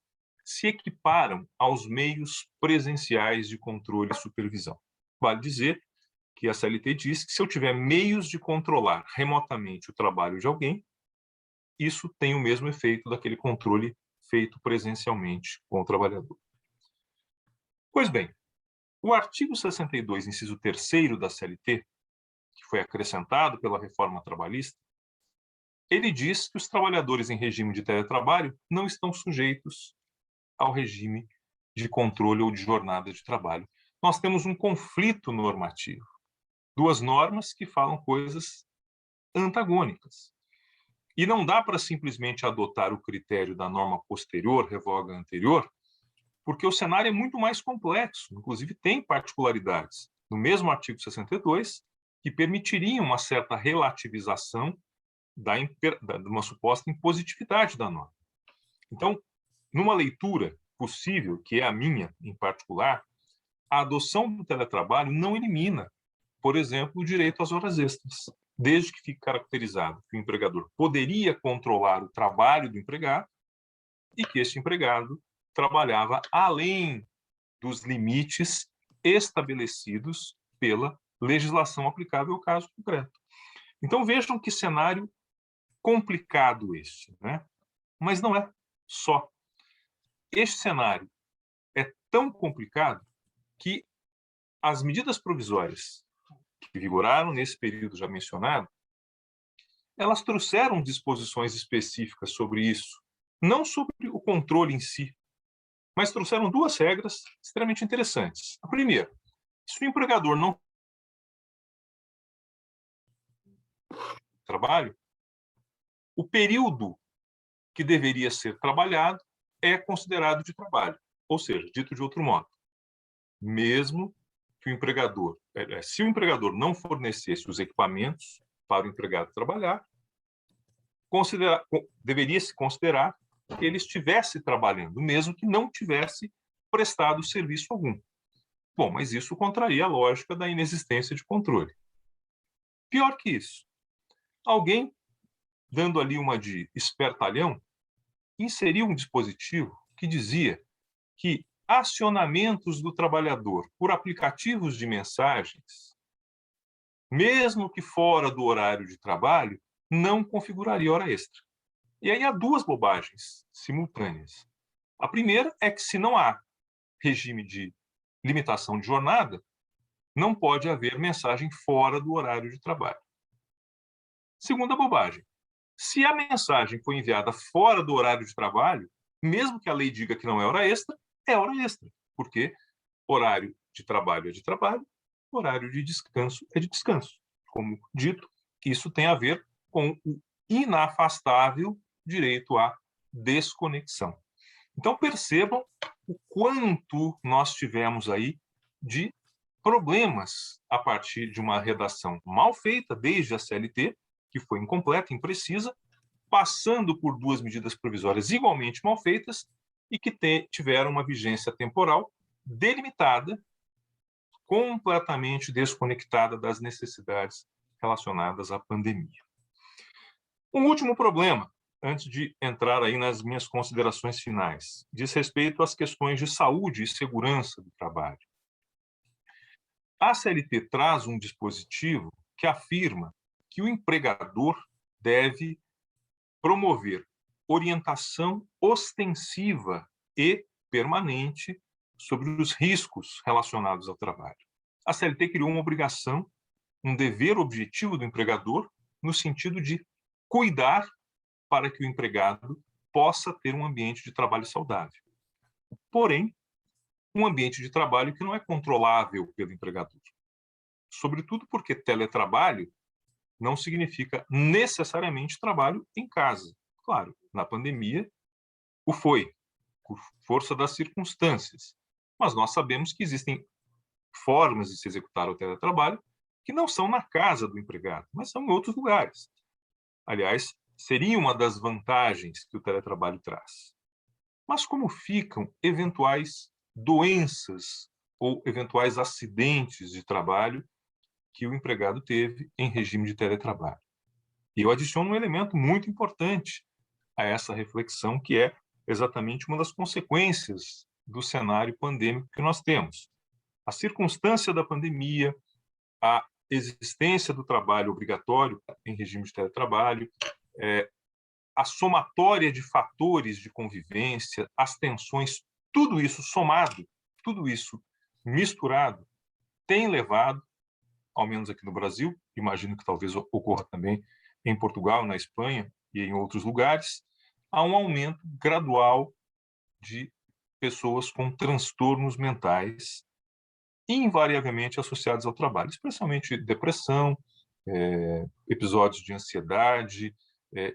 se equiparam aos meios presenciais de controle e supervisão. Vale dizer que a CLT diz que se eu tiver meios de controlar remotamente o trabalho de alguém, isso tem o mesmo efeito daquele controle feito presencialmente com o trabalhador. Pois bem, o artigo 62, inciso 3º da CLT, que foi acrescentado pela reforma trabalhista, ele diz que os trabalhadores em regime de teletrabalho não estão sujeitos ao regime de controle ou de jornada de trabalho. Nós temos um conflito normativo, duas normas que falam coisas antagônicas. E não dá para simplesmente adotar o critério da norma posterior, revoga anterior, porque o cenário é muito mais complexo, inclusive tem particularidades no mesmo artigo 62 que permitiriam uma certa relativização de uma suposta impositividade da norma. Então, numa leitura possível, que é a minha em particular, a adoção do teletrabalho não elimina, por exemplo, o direito às horas extras, desde que fique caracterizado que o empregador poderia controlar o trabalho do empregado e que esse empregado trabalhava além dos limites estabelecidos pela legislação aplicável ao caso concreto. Então, vejam que cenário complicado este, né? Mas não é só. Este cenário é tão complicado que as medidas provisórias que vigoraram nesse período já mencionado, elas trouxeram disposições específicas sobre isso, não sobre o controle em si, mas trouxeram duas regras extremamente interessantes. A primeira, se o empregador não trabalho, o período que deveria ser trabalhado é considerado de trabalho. Ou seja, dito de outro modo, mesmo que o empregador, se o empregador não fornecesse os equipamentos para o empregado trabalhar, deveria-se considerar que ele estivesse trabalhando, mesmo que não tivesse prestado serviço algum. Bom, mas isso contraria a lógica da inexistência de controle. Pior que isso, alguém, dando ali uma de espertalhão, inseriu um dispositivo que dizia que acionamentos do trabalhador por aplicativos de mensagens, mesmo que fora do horário de trabalho, não configuraria hora extra. E aí há duas bobagens simultâneas. A primeira é que, se não há regime de limitação de jornada, não pode haver mensagem fora do horário de trabalho. Segunda bobagem. Se a mensagem foi enviada fora do horário de trabalho, mesmo que a lei diga que não é hora extra, porque horário de trabalho é de trabalho, horário de descanso é de descanso. Como dito, isso tem a ver com o inafastável direito à desconexão. Então, percebam o quanto nós tivemos aí de problemas a partir de uma redação mal feita, desde a CLT, que foi incompleta, imprecisa, passando por duas medidas provisórias igualmente mal feitas e que tiveram uma vigência temporal delimitada, completamente desconectada das necessidades relacionadas à pandemia. Um último problema, antes de entrar aí nas minhas considerações finais, diz respeito às questões de saúde e segurança do trabalho. A CLT traz um dispositivo que afirma que o empregador deve promover orientação ostensiva e permanente sobre os riscos relacionados ao trabalho. A CLT criou uma obrigação, um dever objetivo do empregador, no sentido de cuidar para que o empregado possa ter um ambiente de trabalho saudável. Porém, um ambiente de trabalho que não é controlável pelo empregador. Sobretudo porque teletrabalho não significa necessariamente trabalho em casa. Claro, na pandemia o foi, por força das circunstâncias. Mas nós sabemos que existem formas de se executar o teletrabalho que não são na casa do empregado, mas são em outros lugares. Aliás, seria uma das vantagens que o teletrabalho traz. Mas como ficam eventuais doenças ou eventuais acidentes de trabalho que o empregado teve em regime de teletrabalho? E eu adiciono um elemento muito importante a essa reflexão, que é exatamente uma das consequências do cenário pandêmico que nós temos. A circunstância da pandemia, a existência do trabalho obrigatório em regime de teletrabalho, a somatória de fatores de convivência, as tensões, tudo isso somado, tudo isso misturado, tem levado, ao menos aqui no Brasil, imagino que talvez ocorra também em Portugal, na Espanha e em outros lugares, a um aumento gradual de pessoas com transtornos mentais, invariavelmente associados ao trabalho, especialmente depressão, episódios de ansiedade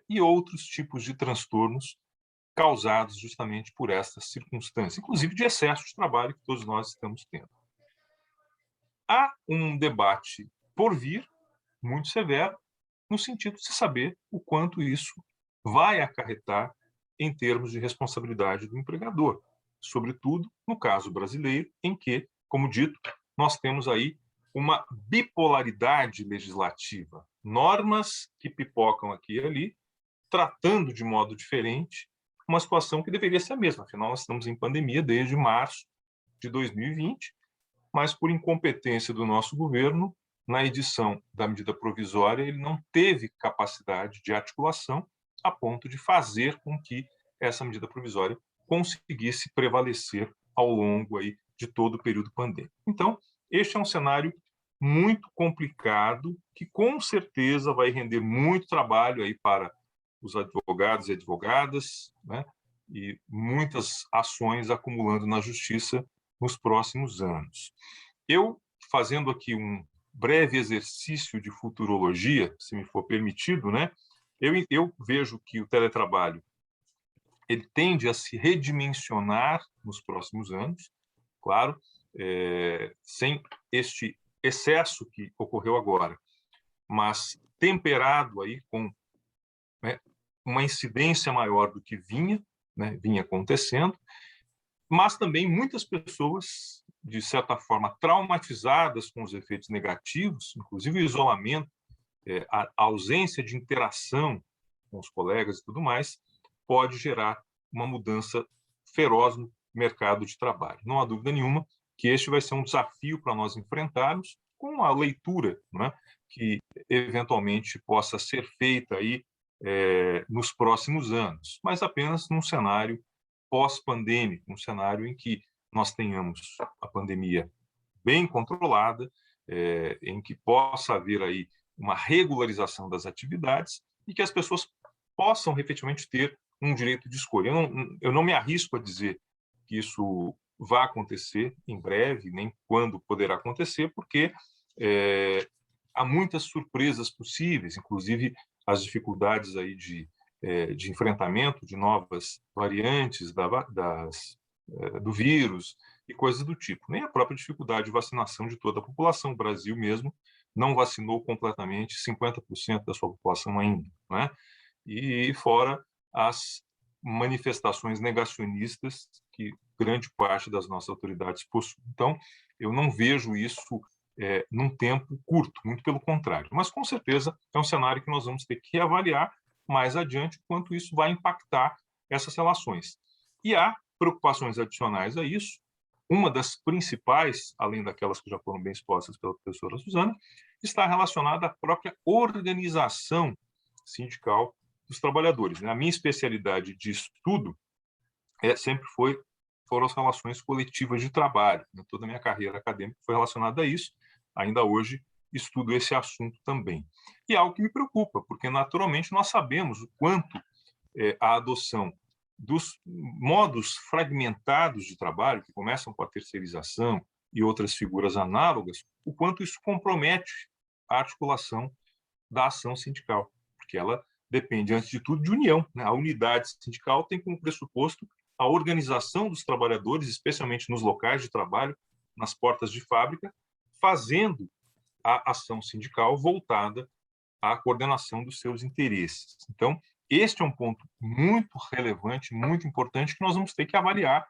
e outros tipos de transtornos causados justamente por essas circunstâncias, inclusive de excesso de trabalho que todos nós estamos tendo. Há um debate por vir, muito severo, no sentido de saber o quanto isso vai acarretar em termos de responsabilidade do empregador, sobretudo no caso brasileiro, em que, como dito, nós temos aí uma bipolaridade legislativa, normas que pipocam aqui e ali, tratando de modo diferente uma situação que deveria ser a mesma. Afinal, nós estamos em pandemia desde março de 2020, mas por incompetência do nosso governo, na edição da medida provisória, ele não teve capacidade de articulação a ponto de fazer com que essa medida provisória conseguisse prevalecer ao longo aí de todo o período pandêmico. Então, este é um cenário muito complicado, que com certeza vai render muito trabalho aí para os advogados e advogadas, né? E muitas ações acumulando na justiça nos próximos anos. Eu, fazendo aqui um breve exercício de futurologia, se me for permitido, né? Eu vejo que o teletrabalho ele tende a se redimensionar nos próximos anos, claro, sem este excesso que ocorreu agora, mas temperado aí com, né, uma incidência maior do que vinha acontecendo, mas também muitas pessoas, de certa forma, traumatizadas com os efeitos negativos, inclusive o isolamento, a ausência de interação com os colegas e tudo mais, pode gerar uma mudança feroz no mercado de trabalho. Não há dúvida nenhuma que este vai ser um desafio para nós enfrentarmos com a leitura, né, que eventualmente possa ser feita aí nos próximos anos, mas apenas num cenário pós-pandêmico, um cenário em que nós tenhamos a pandemia bem controlada, em que possa haver aí uma regularização das atividades e que as pessoas possam efetivamente ter um direito de escolha. Eu não me arrisco a dizer que isso vai acontecer em breve, nem quando poderá acontecer, porque há muitas surpresas possíveis, inclusive as dificuldades aí de enfrentamento de novas variantes do vírus e coisas do tipo. Nem a própria dificuldade de vacinação de toda a população. O Brasil mesmo não vacinou completamente 50% da sua população ainda, né? E fora as manifestações negacionistas que grande parte das nossas autoridades possuem. Então, eu não vejo isso num tempo curto, muito pelo contrário. Mas, com certeza, é um cenário que nós vamos ter que reavaliar mais adiante quanto isso vai impactar essas relações. E há preocupações adicionais a isso. Uma das principais, além daquelas que já foram bem expostas pela professora Suzana, está relacionada à própria organização sindical dos trabalhadores. A minha especialidade de estudo sempre foram as relações coletivas de trabalho. Toda a minha carreira acadêmica foi relacionada a isso. Ainda hoje estudo esse assunto também. E é algo que me preocupa, porque naturalmente nós sabemos o quanto a adoção dos modos fragmentados de trabalho, que começam com a terceirização e outras figuras análogas, o quanto isso compromete a articulação da ação sindical, porque ela depende, antes de tudo, de união, né? A unidade sindical tem como pressuposto a organização dos trabalhadores, especialmente nos locais de trabalho, nas portas de fábrica, fazendo a ação sindical voltada à coordenação dos seus interesses. Então, este é um ponto muito relevante, muito importante, que nós vamos ter que avaliar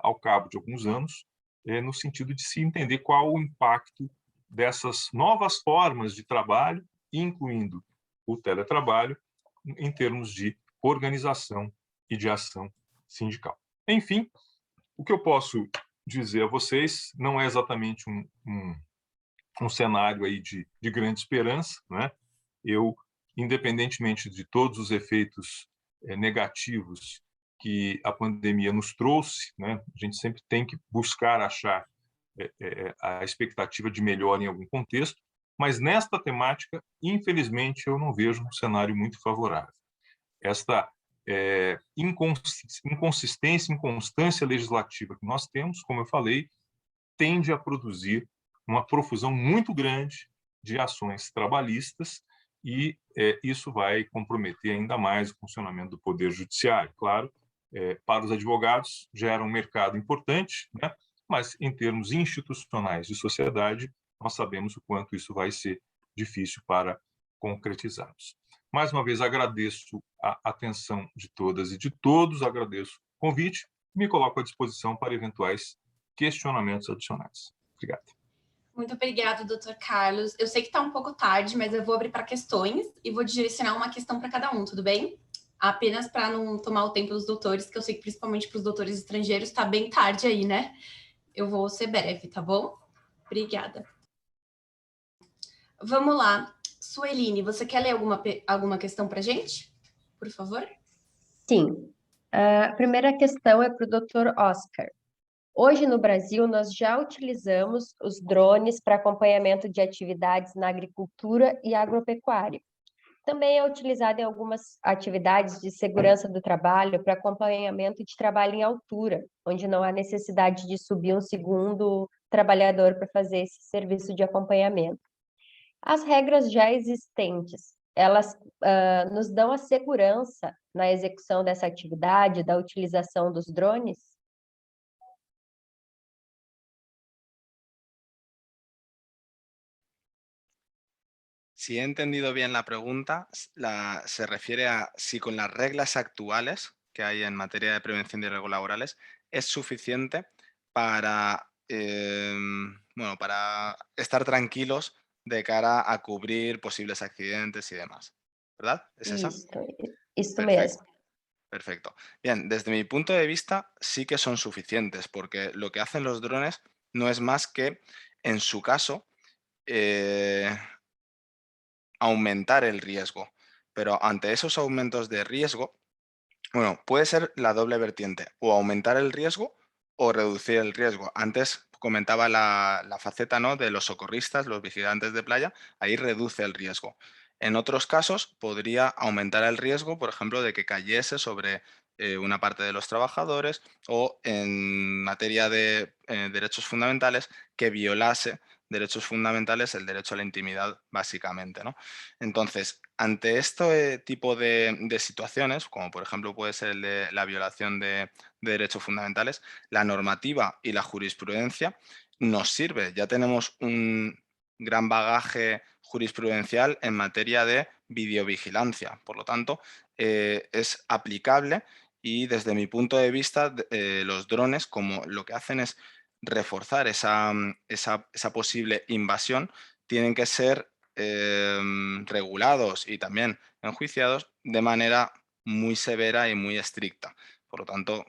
ao cabo de alguns anos, no sentido de se entender qual o impacto dessas novas formas de trabalho, incluindo o teletrabalho, em termos de organização e de ação sindical. Enfim, o que eu posso dizer a vocês não é exatamente um cenário aí de grande esperança, né? Eu, independentemente de todos os efeitos negativos que a pandemia nos trouxe, né? A gente sempre tem que buscar achar a expectativa de melhora em algum contexto, mas nesta temática, infelizmente, eu não vejo um cenário muito favorável. Esta inconsistência, inconstância legislativa que nós temos, como eu falei, tende a produzir uma profusão muito grande de ações trabalhistas e isso vai comprometer ainda mais o funcionamento do Poder Judiciário. Claro, para os advogados gera um mercado importante, né? Mas em termos institucionais de sociedade, nós sabemos o quanto isso vai ser difícil para concretizarmos. Mais uma vez, agradeço a atenção de todas e de todos, agradeço o convite e me coloco à disposição para eventuais questionamentos adicionais. Obrigado. Muito obrigada, doutor Carlos. Eu sei que está um pouco tarde, mas eu vou abrir para questões e vou direcionar uma questão para cada um, tudo bem? Apenas para não tomar o tempo dos doutores, que eu sei que principalmente para os doutores estrangeiros está bem tarde aí, né? Eu vou ser breve, tá bom? Obrigada. Vamos lá. Sueline, você quer ler alguma questão para a gente? Por favor. Sim. A primeira questão é para o Dr. Oscar. Hoje no Brasil, nós já utilizamos os drones para acompanhamento de atividades na agricultura e agropecuária. Também é utilizado em algumas atividades de segurança do trabalho para acompanhamento de trabalho em altura, onde não há necessidade de subir um segundo trabalhador para fazer esse serviço de acompanhamento. As regras já existentes, elas nos dão a segurança na execução dessa atividade, da utilização dos drones? Si he entendido bien la pregunta, se refiere a si con las reglas actuales que hay en materia de prevención de riesgos laborales es suficiente para, bueno, para estar tranquilos de cara a cubrir posibles accidentes y demás. ¿Verdad? ¿Es esa? Isso Perfecto. mesmo. Perfecto. Bien, desde mi punto de vista sí que son suficientes porque lo que hacen los drones no es más que, en su caso, aumentar el riesgo. Pero ante esos aumentos de riesgo, bueno, puede ser la doble vertiente, o aumentar el riesgo o reducir el riesgo. Antes comentaba la faceta, ¿no?, de los socorristas, los vigilantes de playa, ahí reduce el riesgo. En otros casos podría aumentar el riesgo, por ejemplo, de que cayese sobre una parte de los trabajadores o en materia de derechos fundamentales que violase derechos fundamentales, el derecho a la intimidad, básicamente, ¿no? Entonces, ante este tipo de situaciones, como por ejemplo puede ser el de la violación de derechos fundamentales, la normativa y la jurisprudencia nos sirve. Ya tenemos un gran bagaje jurisprudencial en materia de videovigilancia. Por lo tanto, es aplicable y desde mi punto de vista, los drones, como lo que hacen es reforzar esa posible invasión, tienen que ser regulados y también enjuiciados de manera muy severa y muy estricta. Por lo tanto,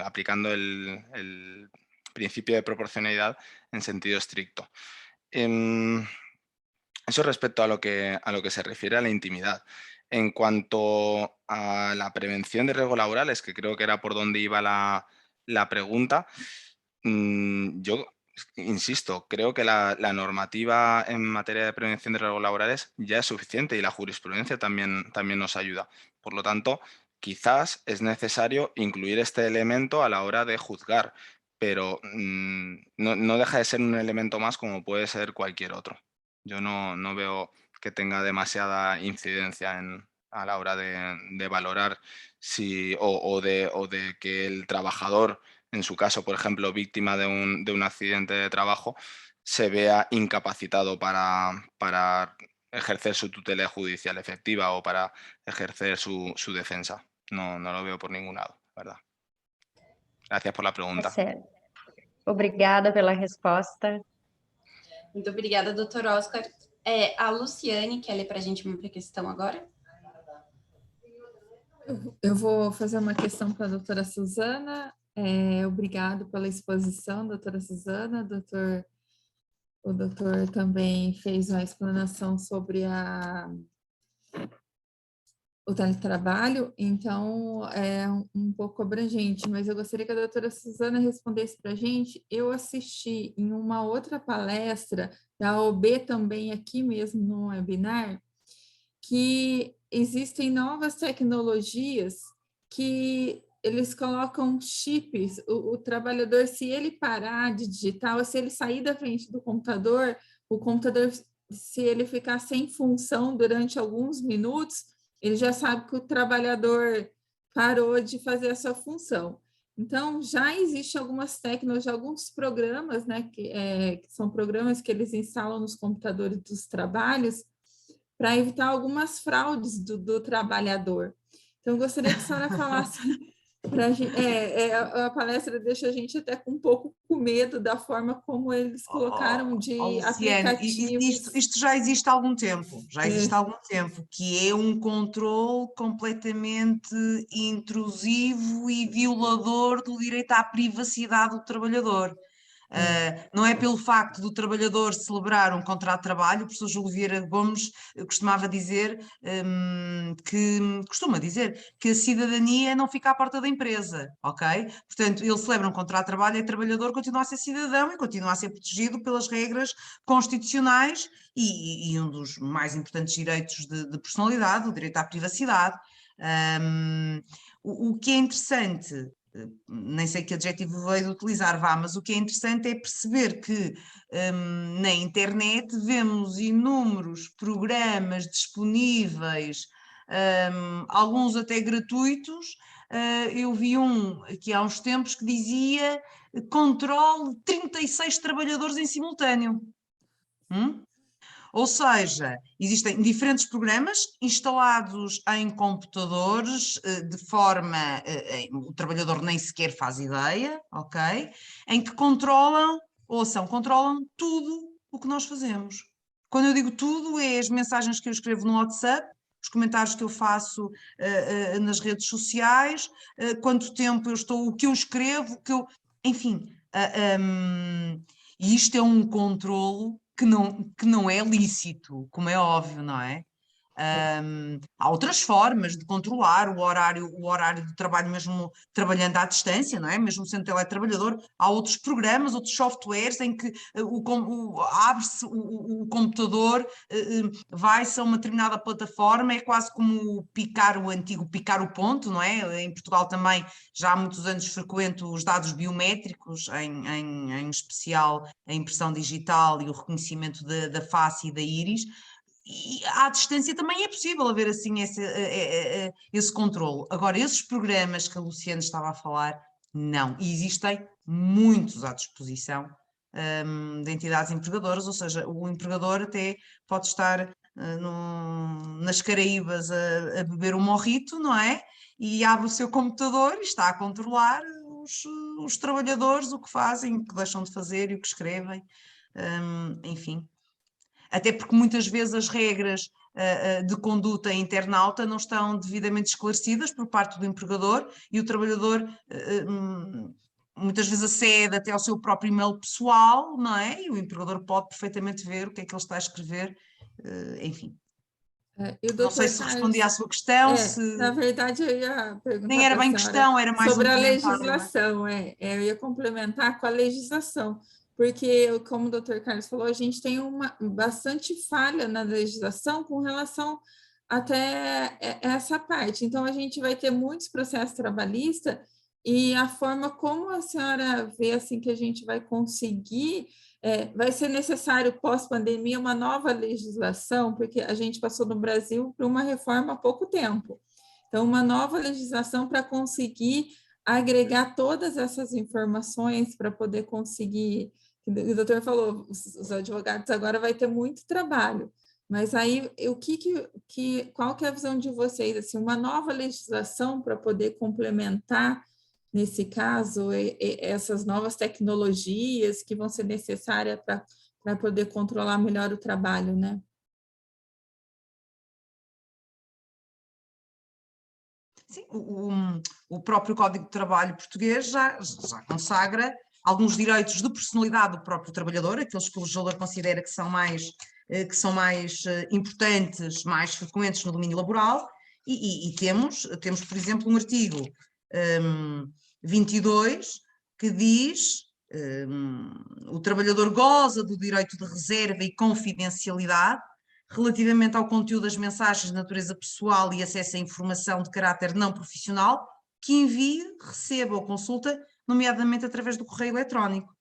aplicando el principio de proporcionalidad en sentido estricto. Eso respecto a lo que se refiere a la intimidad. En cuanto a la prevención de riesgos laborales, que creo que era por donde iba la pregunta, yo insisto, creo que la normativa en materia de prevención de riesgos laborales ya es suficiente y la jurisprudencia también nos ayuda. Por lo tanto, quizás es necesario incluir este elemento a la hora de juzgar, pero no deja de ser un elemento más como puede ser cualquier otro. Yo no veo que tenga demasiada incidencia a la hora de valorar si, o de que el trabajador, en su caso, por ejemplo, víctima de un accidente de trabajo, se vea incapacitado para ejercer su tutela judicial efectiva o para ejercer su defensa. No lo veo por ningún lado, ¿verdad? Gracias por la Tá pregunta. certo. Obrigada pela resposta. Muito obrigada, doutor Oscar. A Luciane quer ler para a gente uma outra questão agora? Eu vou fazer uma questão para a doutora Suzana. Obrigado pela exposição, doutora Suzana. O doutor também fez uma explanação sobre o teletrabalho, então é um pouco abrangente, mas eu gostaria que a doutora Suzana respondesse para a gente. Eu assisti em uma outra palestra da OB também aqui mesmo no webinar, que existem novas tecnologias que eles colocam chips, o trabalhador, se ele parar de digitar, ou se ele sair da frente do computador, o computador, se ele ficar sem função durante alguns minutos, ele já sabe que o trabalhador parou de fazer a sua função. Então, já existe algumas técnicas, alguns programas, né, que são programas que eles instalam nos computadores dos trabalhos para evitar algumas fraudes do trabalhador. Então, eu gostaria que a senhora falasse para a gente. A palestra deixa a gente até com um pouco com medo da forma como eles colocaram de Luciane, aplicativos. isto já existe há algum tempo, que é um controle completamente intrusivo e violador do direito à privacidade do trabalhador. Não é pelo facto do trabalhador celebrar um contrato de trabalho. O professor Júlio Vieira Gomes costuma dizer que a cidadania não fica à porta da empresa, ok? Portanto, ele celebra um contrato de trabalho e o trabalhador continua a ser cidadão e continua a ser protegido pelas regras constitucionais e um dos mais importantes direitos de personalidade, o direito à privacidade. O que é interessante, nem sei que adjetivo veio de utilizar, mas o que é interessante é perceber que na internet vemos inúmeros programas disponíveis, alguns até gratuitos. Eu vi um aqui há uns tempos que dizia controle 36 trabalhadores em simultâneo. Ou seja, existem diferentes programas instalados em computadores, de forma, o trabalhador nem sequer faz ideia, ok? Em que controlam tudo o que nós fazemos. Quando eu digo tudo, é as mensagens que eu escrevo no WhatsApp, os comentários que eu faço nas redes sociais, quanto tempo eu estou, o que eu escrevo, enfim. E isto é um controlo que não é lícito, como é óbvio, não é? Há outras formas de controlar o horário de trabalho, mesmo trabalhando à distância, não é? Mesmo sendo teletrabalhador. Há outros programas, outros softwares em que abre-se o computador, vai-se a uma determinada plataforma, é quase como o antigo picar o ponto, não é? Em Portugal também já há muitos anos frequento os dados biométricos, em especial a impressão digital e o reconhecimento da face e da íris. E à distância também é possível haver assim esse controle. Agora, esses programas que a Luciana estava a falar, não. E existem muitos à disposição de entidades empregadoras, ou seja, o empregador até pode estar nas Caraíbas a beber um morrito, não é? E abre o seu computador e está a controlar os trabalhadores, o que fazem, o que deixam de fazer e o que escrevem, enfim. Até porque muitas vezes as regras de conduta internauta não estão devidamente esclarecidas por parte do empregador e o trabalhador muitas vezes acede até ao seu próprio e-mail pessoal, não é? E o empregador pode perfeitamente ver o que é que ele está a escrever, enfim. Não sei se respondi à sua questão. Na verdade, eu ia perguntar nem era bem questão, era mais sobre um a comentário, legislação. Eu ia complementar com a legislação, porque, como o doutor Carlos falou, a gente tem bastante falha na legislação com relação até essa parte. Então, a gente vai ter muitos processos trabalhistas e a forma como a senhora vê assim que a gente vai conseguir vai ser necessário, pós-pandemia, uma nova legislação, porque a gente passou no Brasil por uma reforma há pouco tempo. Então, uma nova legislação para conseguir agregar todas essas informações, para poder conseguir... O doutor falou, os advogados agora vai ter muito trabalho, mas aí qual que é a visão de vocês? Assim, uma nova legislação para poder complementar, nesse caso, essas novas tecnologias que vão ser necessárias para poder controlar melhor o trabalho, né? Sim, o próprio Código de Trabalho português já consagra alguns direitos de personalidade do próprio trabalhador, aqueles que o legislador considera que são mais importantes, mais frequentes no domínio laboral, e temos, por exemplo, um artigo 22 que diz o trabalhador goza do direito de reserva e confidencialidade relativamente ao conteúdo das mensagens de natureza pessoal e acesso à informação de caráter não profissional que envie, receba ou consulta, nomeadamente através do correio eletrónico.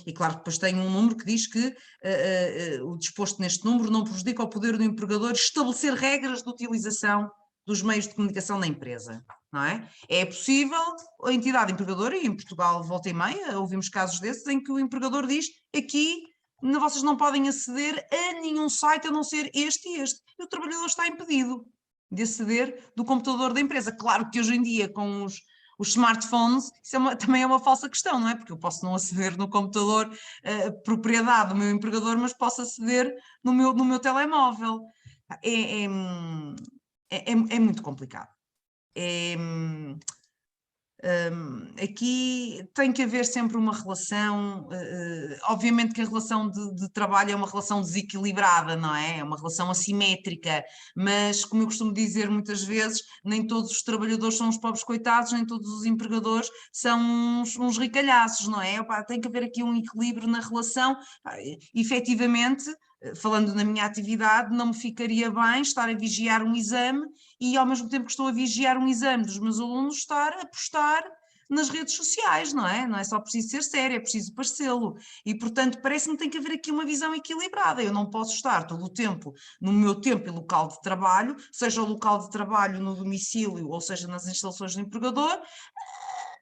E claro, depois tem um número que diz que o disposto neste número não prejudica o poder do empregador estabelecer regras de utilização dos meios de comunicação da empresa, não é? É possível a entidade empregadora, e em Portugal volta e meia, ouvimos casos desses, em que o empregador diz aqui vocês não podem aceder a nenhum site a não ser este e este. E o trabalhador está impedido de aceder do computador da empresa. Claro que hoje em dia, com os smartphones, isso também é uma falsa questão, não é? Porque eu posso não aceder no computador propriedade do meu empregador, mas posso aceder no meu telemóvel. É muito complicado. Aqui tem que haver sempre uma relação, obviamente que a relação de trabalho é uma relação desequilibrada, não é? É uma relação assimétrica, mas como eu costumo dizer muitas vezes, nem todos os trabalhadores são os pobres coitados, nem todos os empregadores são uns ricalhaços, não é? Tem que haver aqui um equilíbrio na relação, efetivamente. Falando na minha atividade, não me ficaria bem estar a vigiar um exame e, ao mesmo tempo que estou a vigiar um exame dos meus alunos, estar a postar nas redes sociais, não é? Não é só preciso ser sério, é preciso parecê-lo. E, portanto, parece-me que tem que haver aqui uma visão equilibrada. Eu não posso estar todo o tempo no meu tempo e local de trabalho, seja o local de trabalho no domicílio ou seja nas instalações do empregador,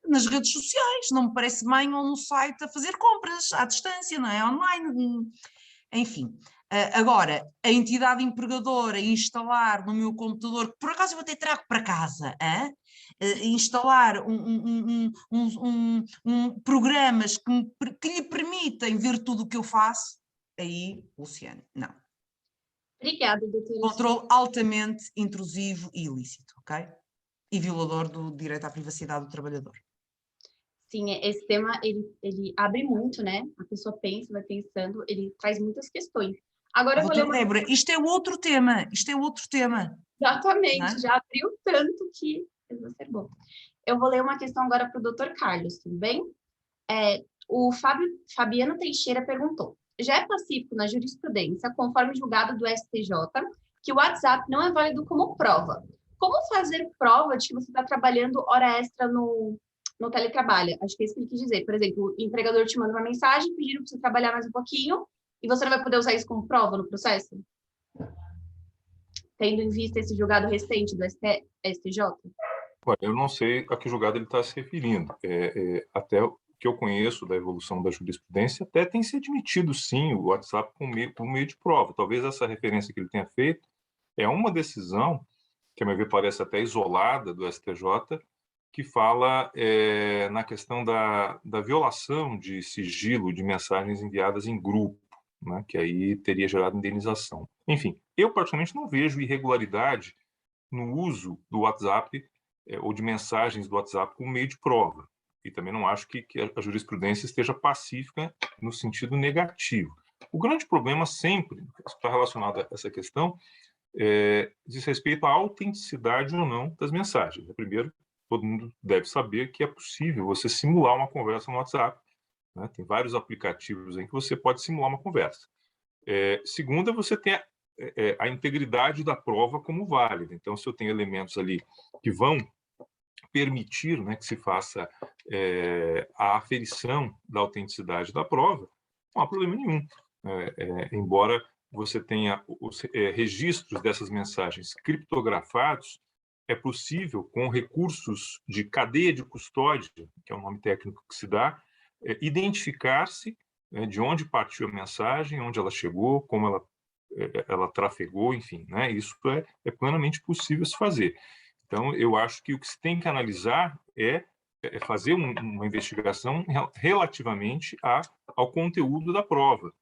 nas redes sociais. Não me parece bem ou no site a fazer compras à distância, não é? Online. Enfim, agora, a entidade empregadora instalar no meu computador, que por acaso eu até trago para casa, instalar programas que lhe permitem ver tudo o que eu faço, aí, Luciano, não. Obrigada, doutora. Controle altamente intrusivo e ilícito, ok? E violador do direito à privacidade do trabalhador. Sim, esse tema, ele abre muito, né? A pessoa pensa, vai pensando, ele traz muitas questões. Agora eu vou ler uma... Débora, isto é outro tema, Exatamente, é? já abriu tanto que vai ser bom. Eu vou ler uma questão agora para o doutor Carlos, tudo bem? O Fabiano Teixeira perguntou, já é pacífico na jurisprudência, conforme julgado do STJ, que o WhatsApp não é válido como prova. Como fazer prova de que você está trabalhando hora extra no teletrabalho? Acho que é isso que ele quis dizer. Por exemplo, o empregador te manda uma mensagem pedindo para você trabalhar mais um pouquinho e você não vai poder usar isso como prova no processo? Tendo em vista esse julgado recente do STJ? Olha, eu não sei a que julgado ele está se referindo. Até o que eu conheço da evolução da jurisprudência, até tem se admitido, sim, o WhatsApp como meio de prova. Talvez essa referência que ele tenha feito é uma decisão, que a meu ver parece até isolada do STJ, que fala na questão da violação de sigilo de mensagens enviadas em grupo, né, que aí teria gerado indenização. Enfim, eu particularmente não vejo irregularidade no uso do WhatsApp ou de mensagens do WhatsApp como meio de prova. E também não acho que a jurisprudência esteja pacífica no sentido negativo. O grande problema sempre está relacionado a essa questão diz respeito à autenticidade ou não das mensagens. Primeiro, todo mundo deve saber que é possível você simular uma conversa no WhatsApp, né? Tem vários aplicativos em que você pode simular uma conversa. Segundo, você tem a integridade da prova como válida. Então, se eu tenho elementos ali que vão permitir, né, que se faça a aferição da autenticidade da prova, não há problema nenhum. Embora você tenha os registros dessas mensagens criptografados, é possível, com recursos de cadeia de custódia, que é o nome técnico que se dá, identificar-se de onde partiu a mensagem, onde ela chegou, como ela trafegou, enfim, né? Isso é plenamente possível se fazer. Então, eu acho que o que se tem que analisar é fazer uma investigação relativamente ao conteúdo da prova,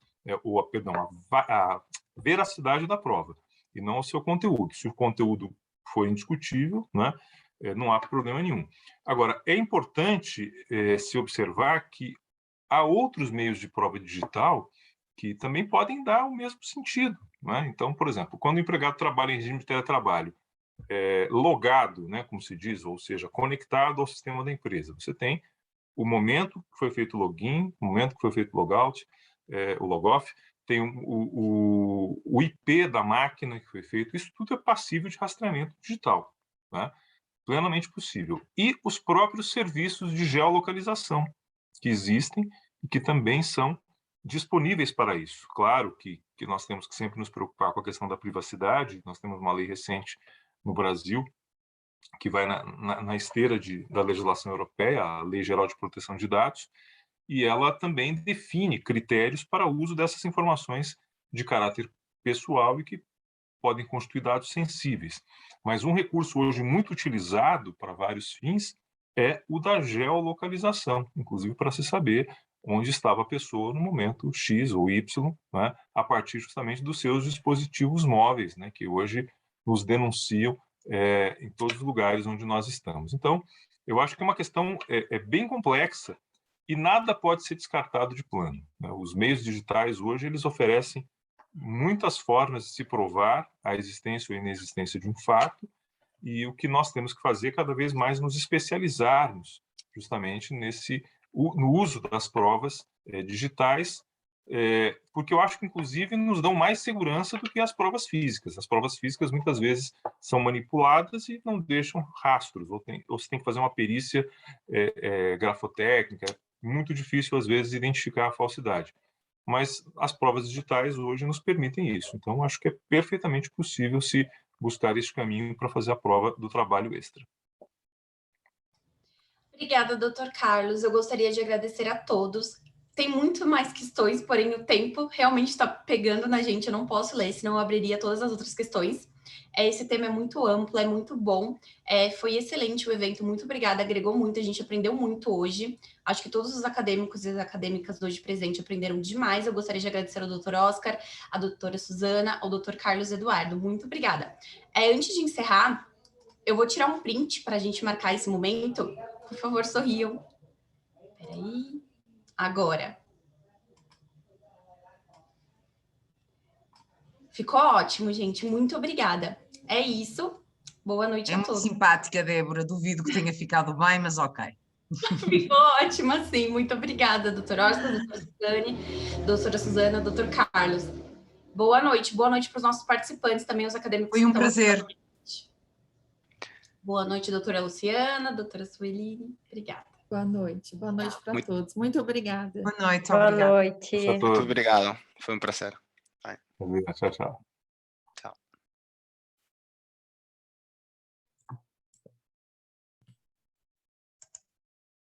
a veracidade da prova, e não ao seu conteúdo. Se o conteúdo for indiscutível, né, não há problema nenhum. Agora, é importante se observar que há outros meios de prova digital que também podem dar o mesmo sentido, né? Então, por exemplo, quando o empregado trabalha em regime de teletrabalho, logado, né, como se diz, ou seja, conectado ao sistema da empresa, você tem o momento que foi feito o login, o momento que foi feito o logout, o logoff, tem o IP da máquina que foi feito, isso tudo é passível de rastreamento digital, né? Plenamente possível. E os próprios serviços de geolocalização que existem e que também são disponíveis para isso. Claro que nós temos que sempre nos preocupar com a questão da privacidade, nós temos uma lei recente no Brasil que vai na esteira da legislação europeia, a Lei Geral de Proteção de Dados, e ela também define critérios para o uso dessas informações de caráter pessoal e que podem constituir dados sensíveis. Mas um recurso hoje muito utilizado para vários fins é o da geolocalização, inclusive para se saber onde estava a pessoa no momento X ou Y, né, a partir justamente dos seus dispositivos móveis, né, que hoje nos denunciam em todos os lugares onde nós estamos. Então, eu acho que é uma questão bem complexa e nada pode ser descartado de plano, né? Os meios digitais hoje eles oferecem muitas formas de se provar a existência ou inexistência de um fato, e o que nós temos que fazer é cada vez mais nos especializarmos justamente no uso das provas digitais, porque eu acho que, inclusive, nos dão mais segurança do que as provas físicas. As provas físicas, muitas vezes, são manipuladas e não deixam rastros, ou você tem que fazer uma perícia grafotécnica, é muito difícil, às vezes, identificar a falsidade. Mas as provas digitais hoje nos permitem isso. Então, acho que é perfeitamente possível se buscar esse caminho para fazer a prova do trabalho extra. Obrigada, doutor Carlos. Eu gostaria de agradecer a todos. Tem muito mais questões, porém o tempo realmente está pegando na gente. Eu não posso ler, senão eu abriria todas as outras questões. Esse tema é muito amplo, é muito bom. Foi excelente o evento, muito obrigada, agregou muito, a gente aprendeu muito hoje. Acho que todos os acadêmicos e as acadêmicas hoje presentes aprenderam demais. Eu gostaria de agradecer ao doutor Oscar, a doutora Suzana, ao doutor Carlos Eduardo. Muito obrigada. Antes de encerrar, eu vou tirar um print para a gente marcar esse momento. Por favor, sorriam. Peraí. Agora. Ficou ótimo, gente. Muito obrigada. É isso. Boa noite a todos. É muito simpática, Débora. Duvido que tenha ficado bem, mas ok. Ficou ótimo, sim. Muito obrigada, doutor Oscar, doutora Suzana, doutor Carlos. Boa noite para os nossos participantes, também os acadêmicos. Foi um prazer. Boa noite, doutora Luciana, doutora Sueli. Obrigada. Boa noite para todos. Muito obrigada. Boa noite, Boa obrigada. noite. Muito obrigado. Foi um prazer. Tchau, tchau.